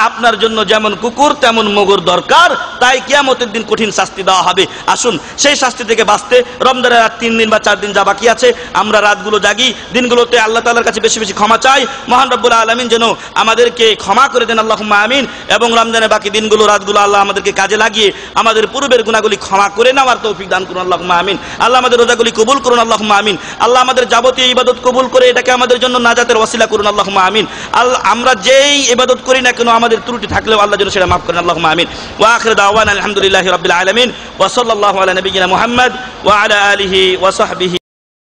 আপনার জন্য যেমন কুকুর তেমন মুগুর দরকার, তাই কিয়ামতের দিন কঠিন শাস্তি দেওয়া হবে। আসুন সেই শাস্তি থেকে বাঁচতে রমজানের আর 3 দিন বা 4 দিন যা বাকি আছে, আমরা রাতগুলো জাগি, দিনগুলোতে আল্লাহ তাআলার কাছে বেশি বেশি ক্ষমা চাই। মহান রব্বুল আলামিন যেন আমাদেরকে ক্ষমা করে দেন, আল্লাহুম্মা আমিন। এবং রমজানের বাকি দিনগুলো, রাতগুলো আল্লাহ আমাদেরকে কাজে লাগিয়ে আমাদের পূর্বের গুনাহগুলি ক্ষমা করে নেওয়ার তৌফিক দান করুন, আল্লাহুম্মা আমিন। আল্লাহ আমাদের রোজাগুলি কবুল করুন, আল্লাহুম্মা আমিন। আল্লাহ আমাদের যাবতীয় ইবাদত কবুল করে এটাকে আমাদের জন্য নাজাতের ওয়াসিলা করুন, আল্লাহুম্মা আমিন। আল্লাহ আমরা যেই ইবাদত করি না কেন, আমাদের ত্রুটি থাকলেও আল্লাহ যেন সেটা মাফ করেন, আল্লাহুম্মা আমিন। ওয়া আখিরু দাওয়ানা আলহামদুলিল্লাহি রাব্বিল আলামিন ওয়া সাল্লাল্লাহু আলা নাবিয়িনা মুহাম্মদ ওয়া আলা আলিহি ওয়া সাহবিহি।